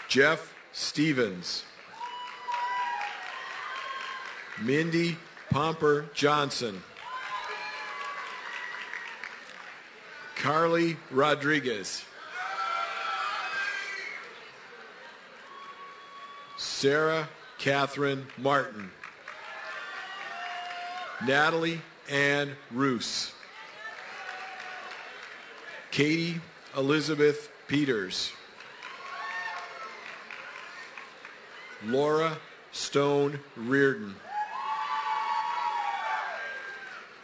Jeff Stevens, Mindy Pomper Johnson, Carly Rodriguez, Sarah Catherine Martin, Natalie Ann Roos, Katie Elizabeth Peters, Laura Stone Reardon,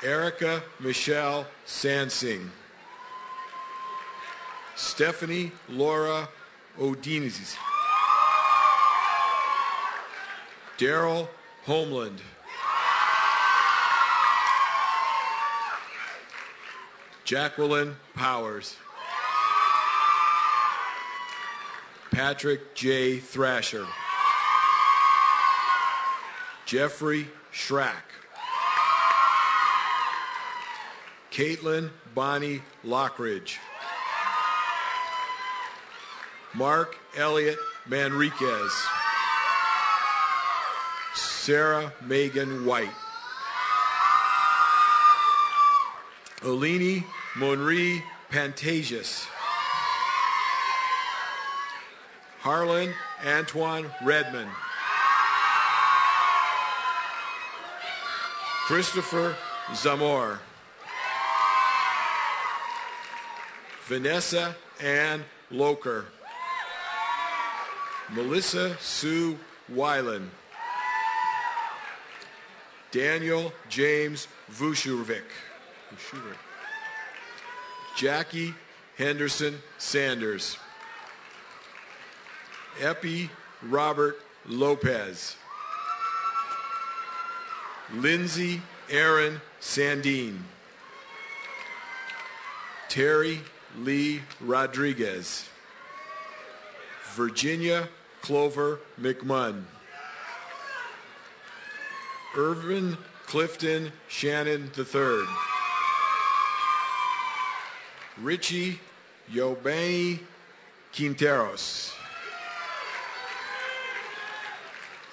Erica Michelle Sansing, Stephanie Laura Odinez, Daryl Homeland, Jacqueline Powers, Patrick J. Thrasher, Jeffrey Schrack, Caitlin Bonnie Lockridge, Mark Elliott Manriquez, Sarah Megan White, Olini Monri Pantasius, Harlan Antoine Redmond, Christopher Zamor, Vanessa Ann Loker, Melissa Sue Weiland, Daniel James Vushurvik, Jackie Henderson Sanders, Epi Robert Lopez, Lindsay Aaron Sandine, Terry Lee Rodriguez, Virginia Clover McMunn. Irvin Clifton Shannon III. Richie Yobani Quinteros.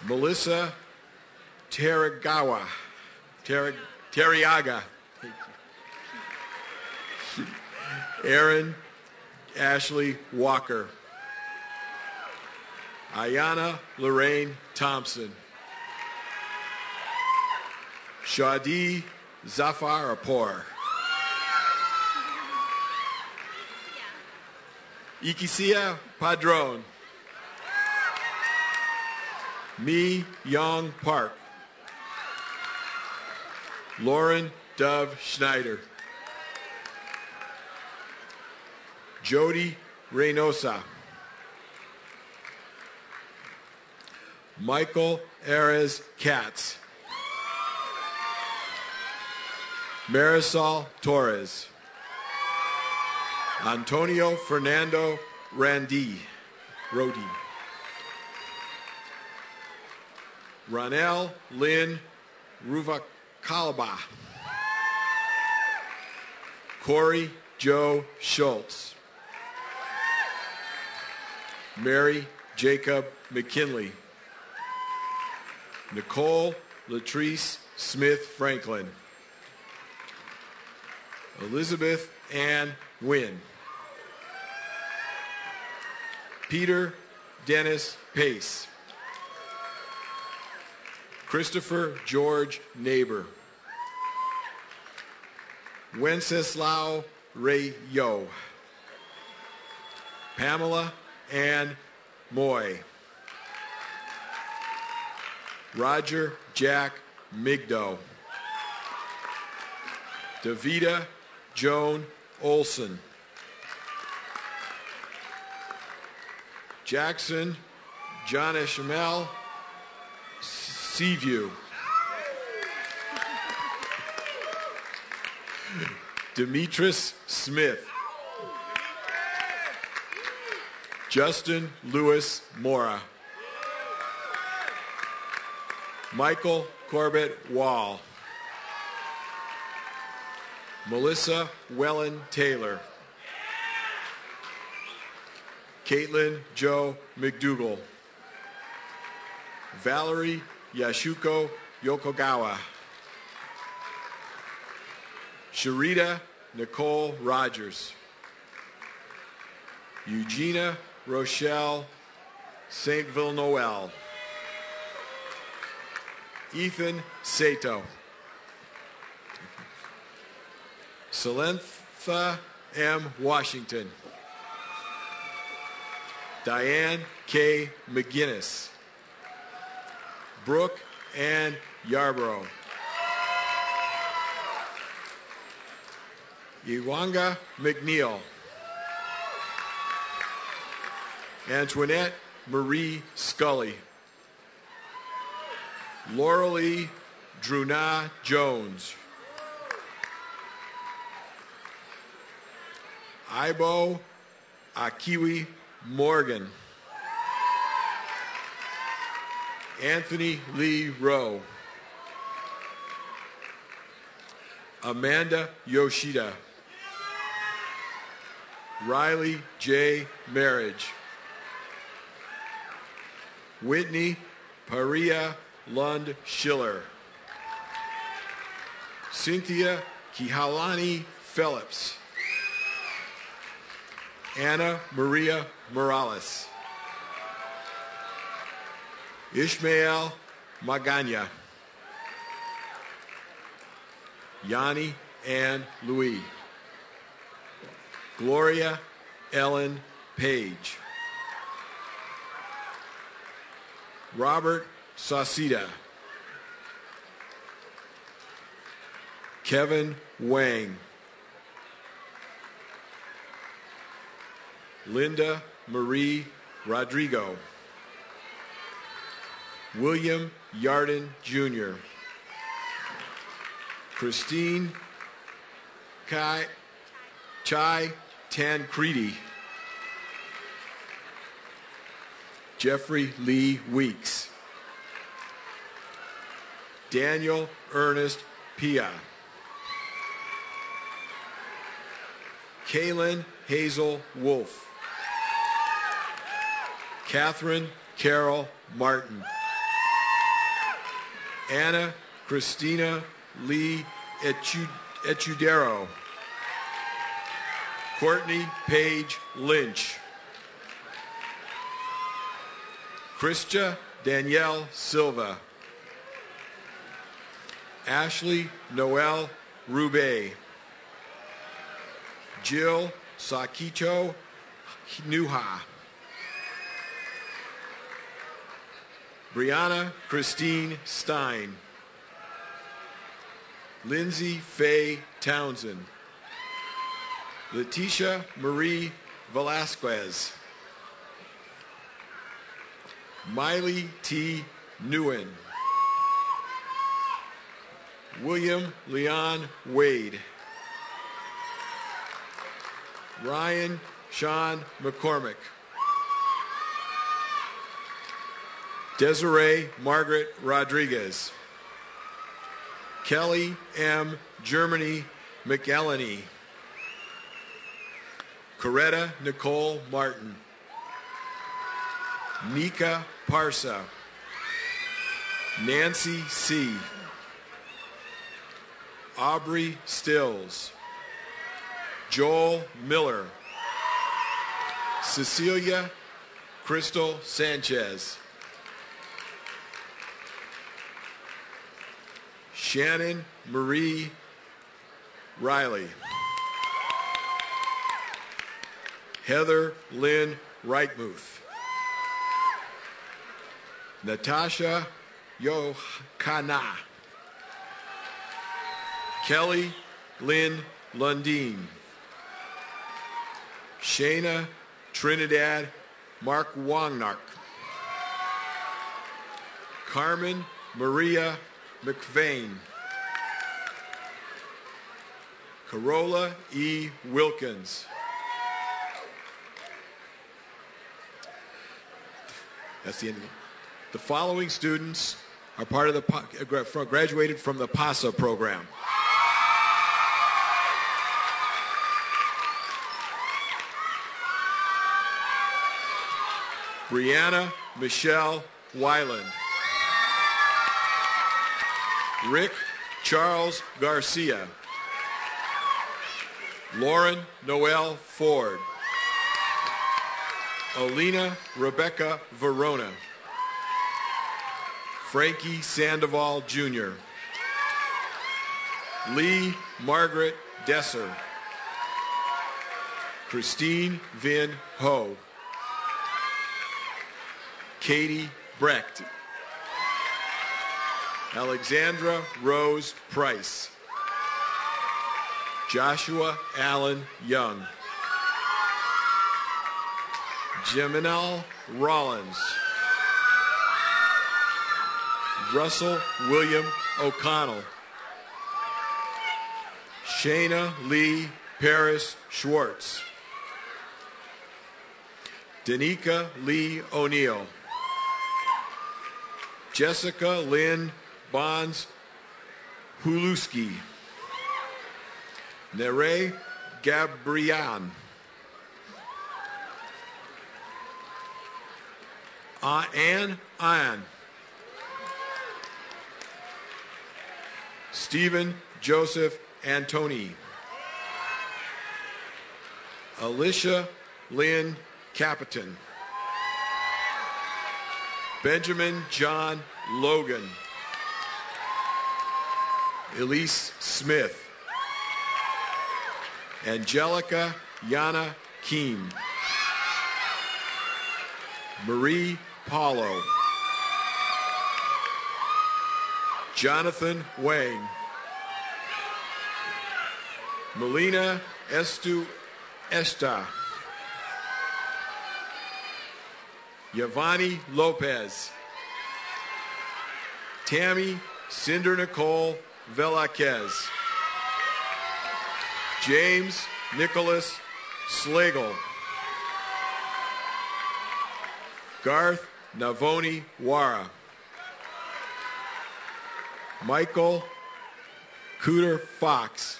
Melissa Terriaga. Aaron Ashley Walker. Ayana Lorraine Thompson. Shadi Zafar Apor. Ikisia Padron. Mi Young Park. Lauren Dove Schneider. Jody Reynosa. Michael Ares Katz. Marisol Torres. Antonio Fernando Rodi. Ronell Lynn Ruvakalaba. Corey Joe Schultz. Mary Jacob McKinley. Nicole Latrice Smith Franklin. Elizabeth Ann Wynn. Peter Dennis Pace. Christopher George Neighbor. Wenceslao Rayo. Pamela Ann Moy. Roger Jack Migdo. Davida Joan Olson. Jackson John Eshamel Seaview. Demetris Smith. Justin Lewis Mora. Michael Corbett Wall. Melissa Wellen Taylor. Caitlin Joe McDougall. Valerie Yashuko Yokogawa. Sharita Nicole Rogers. Eugenia Rochelle St. Vilnoel. Ethan Sato. Salentha M. Washington. Diane K. McGinnis. Brooke Ann Yarborough. Iwanga McNeil. Antoinette Marie Scully. Laurelie Druna Jones. Ibo Akiwi Morgan. Anthony Lee Rowe. Amanda Yoshida. Riley J. Marriage. Whitney Paria Lund Schiller. Cynthia Kihalani Phillips. Anna Maria Morales. Ishmael Magana. Yanni Ann Louis. Gloria Ellen Page. Robert Sauceda. Kevin Wang. Linda Marie Rodrigo. William Yarden Jr. Christine Chai Tancredi. Jeffrey Lee Weeks. Daniel Ernest Pia. Kaylin Hazel Wolf. Catherine Carol Martin. Anna Christina Lee Echudero. Courtney Page Lynch. Christia Danielle Silva. Ashley Noel Rubé. Jill Sakito Nuha. Brianna Christine Stein. Lindsay Faye Townsend. Letitia Marie Velasquez. Miley T. Nguyen. William Leon Wade. Ryan Sean McCormick. Desiree Margaret Rodriguez. Kelly M. Germany McElhenney. Coretta Nicole Martin. Nika Parsa. Nancy C. Aubrey Stills. Joel Miller. Cecilia Crystal Sanchez. Shannon Marie Riley. Heather Lynn Reichmuth. Natasha Yohana. Kelly Lynn Lundeen. Shayna Trinidad Mark Wongnark. Carmen Maria McVeigh. Carola E. Wilkins. That's the end. The following students are part of the graduated from the PASA program. Briana Michelle Weiland. Rick Charles Garcia. Lauren Noel Ford. Alina Rebecca Verona. Frankie Sandoval Jr. Lee Margaret Desser. Christine Vin Ho. Katie Brecht. Alexandra Rose Price. Joshua Allen Young. Jeminal Rollins. Russell William O'Connell. Shayna Lee Paris Schwartz. Danica Lee O'Neill. Jessica Lynn Bonds Huluski. Nere Gabrian. Ann. Stephen Joseph Antoni. Alicia Lynn Capitan. Benjamin John Logan. Elise Smith. Angelica Yana Keem. Marie Paulo. Jonathan Wang. Melina Esta. Yvonne Lopez. Tammy Cinder Nicole Velazquez. James Nicholas Slagle. Garth Navoni Wara. Michael Cooter Fox.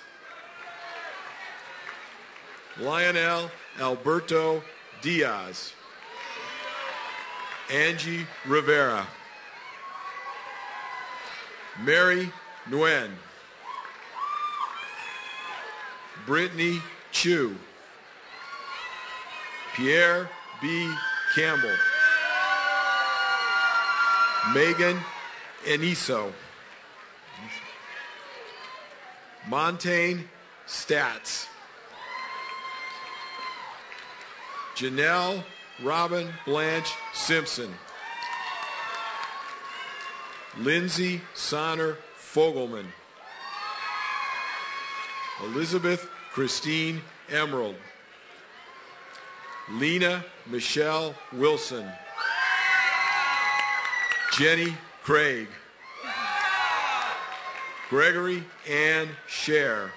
Lionel Alberto Diaz. Angie Rivera. Mary Nguyen. Brittany Chu. Pierre B. Campbell. Megan Eniso. Montaigne Stats. Janelle Robin Blanche Simpson. Lindsay Sonner Fogelman. Elizabeth Christine Emerald. Lena Michelle Wilson. Jenny Craig. Gregory Ann Scher.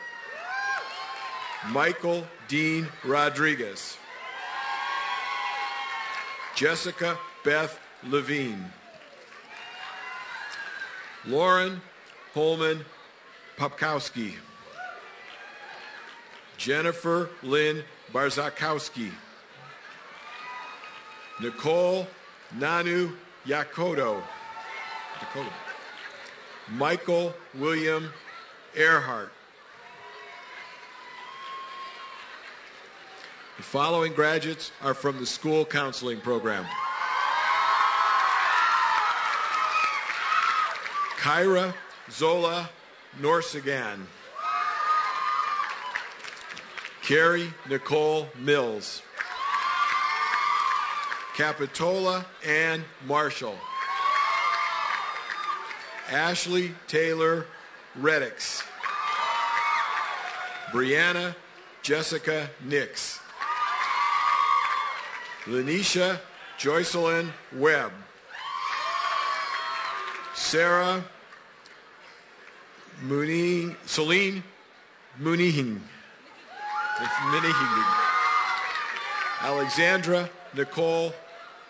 Michael Dean Rodriguez. Jessica Beth Levine. Lauren Holman Popkowski. Jennifer Lynn Barzakowski. Nicole Nanu Yakoto. Michael William Earhart. The following graduates are from the school counseling program. Kyra Zola Norsigan. Carrie Nicole Mills. Capitola Ann Marshall. Ashley Taylor Reddix. Brianna Jessica Nix. Lanisha Joycelyn Webb. Sarah Celine Munihin. Alexandra Nicole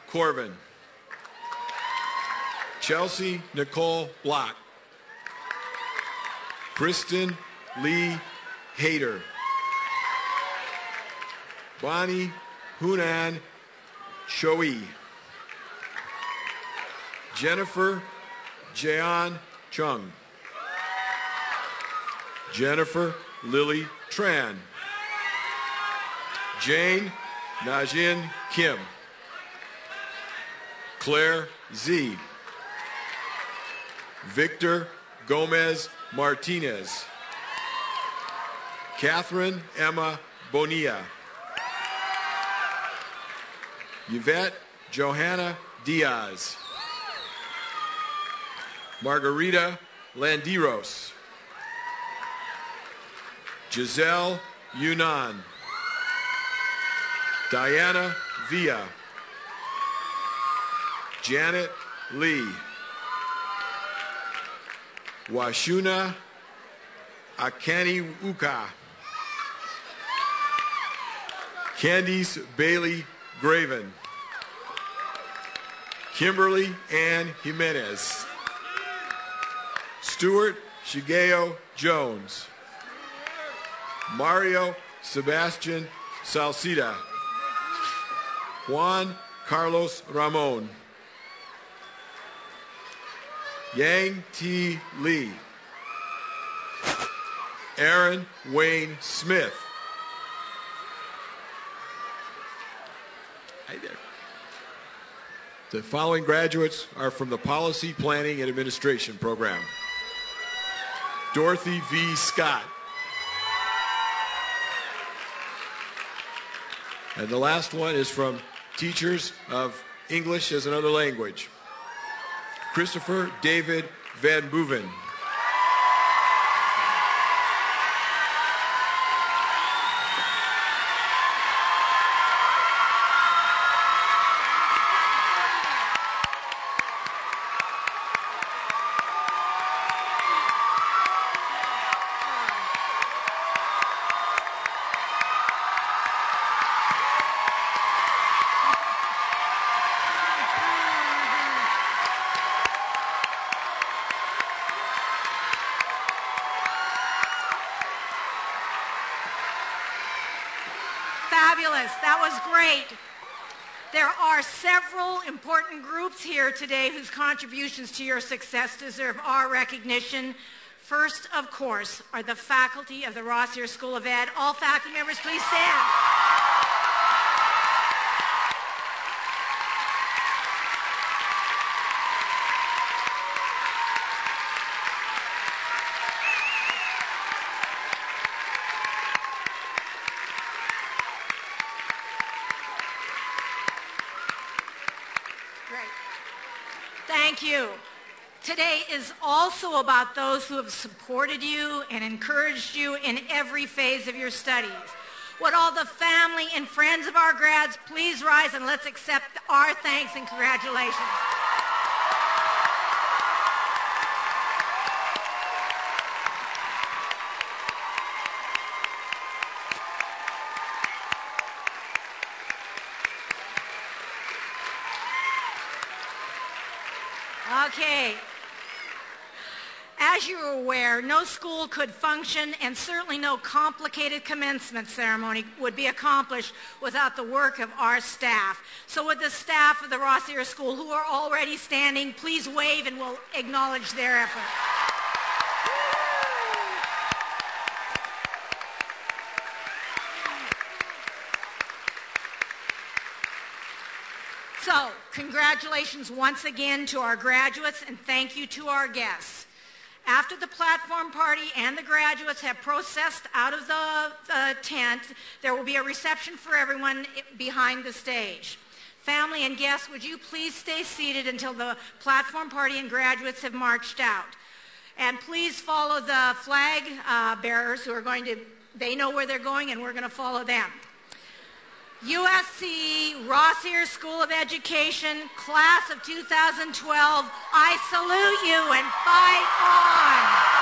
Corvin. Chelsea Nicole Block. Kristen Lee Hayter. Bonnie Hunan Choi. Jennifer Jeon Chung. Jennifer Lily Tran. Jane Najin Kim. Claire Z. Victor Gomez Martinez. Catherine Emma Bonilla. Yvette Johanna Diaz. Margarita Landiros. Giselle Yunan. Diana Villa. Janet Lee. Washuna Akani Uka. Candice Bailey Graven. Kimberly Ann Jimenez. Stuart Shigeo Jones. Mario Sebastian Salcida. Juan Carlos Ramon. Yang T. Lee. Aaron Wayne Smith. Hi there. The following graduates are from the Policy, Planning, and Administration program. Dorothy V. Scott. And the last one is from Teachers of English as Another Language. Christopher David Van Boeven. Fabulous. That was great. There are several important groups here today whose contributions to your success deserve our recognition. First, of course, are the faculty of the Rossier School of Ed. All faculty members, please stand. Thank you. Today is also about those who have supported you and encouraged you in every phase of your studies. Would all the family and friends of our grads please rise and let's accept our thanks and congratulations. Okay. As you're aware, no school could function and certainly no complicated commencement ceremony would be accomplished without the work of our staff. So would the staff of the Rossier School who are already standing, please wave and we'll acknowledge their effort. So, congratulations once again to our graduates and thank you to our guests. After the platform party and the graduates have processed out of the tent, there will be a reception for everyone behind the stage. Family and guests, would you please stay seated until the platform party and graduates have marched out. And please follow the flag bearers who are going to, they know where they're going and we're going to follow them. USC Rossier School of Education, class of 2012, I salute you and fight on!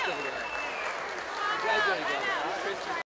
You guys doing good.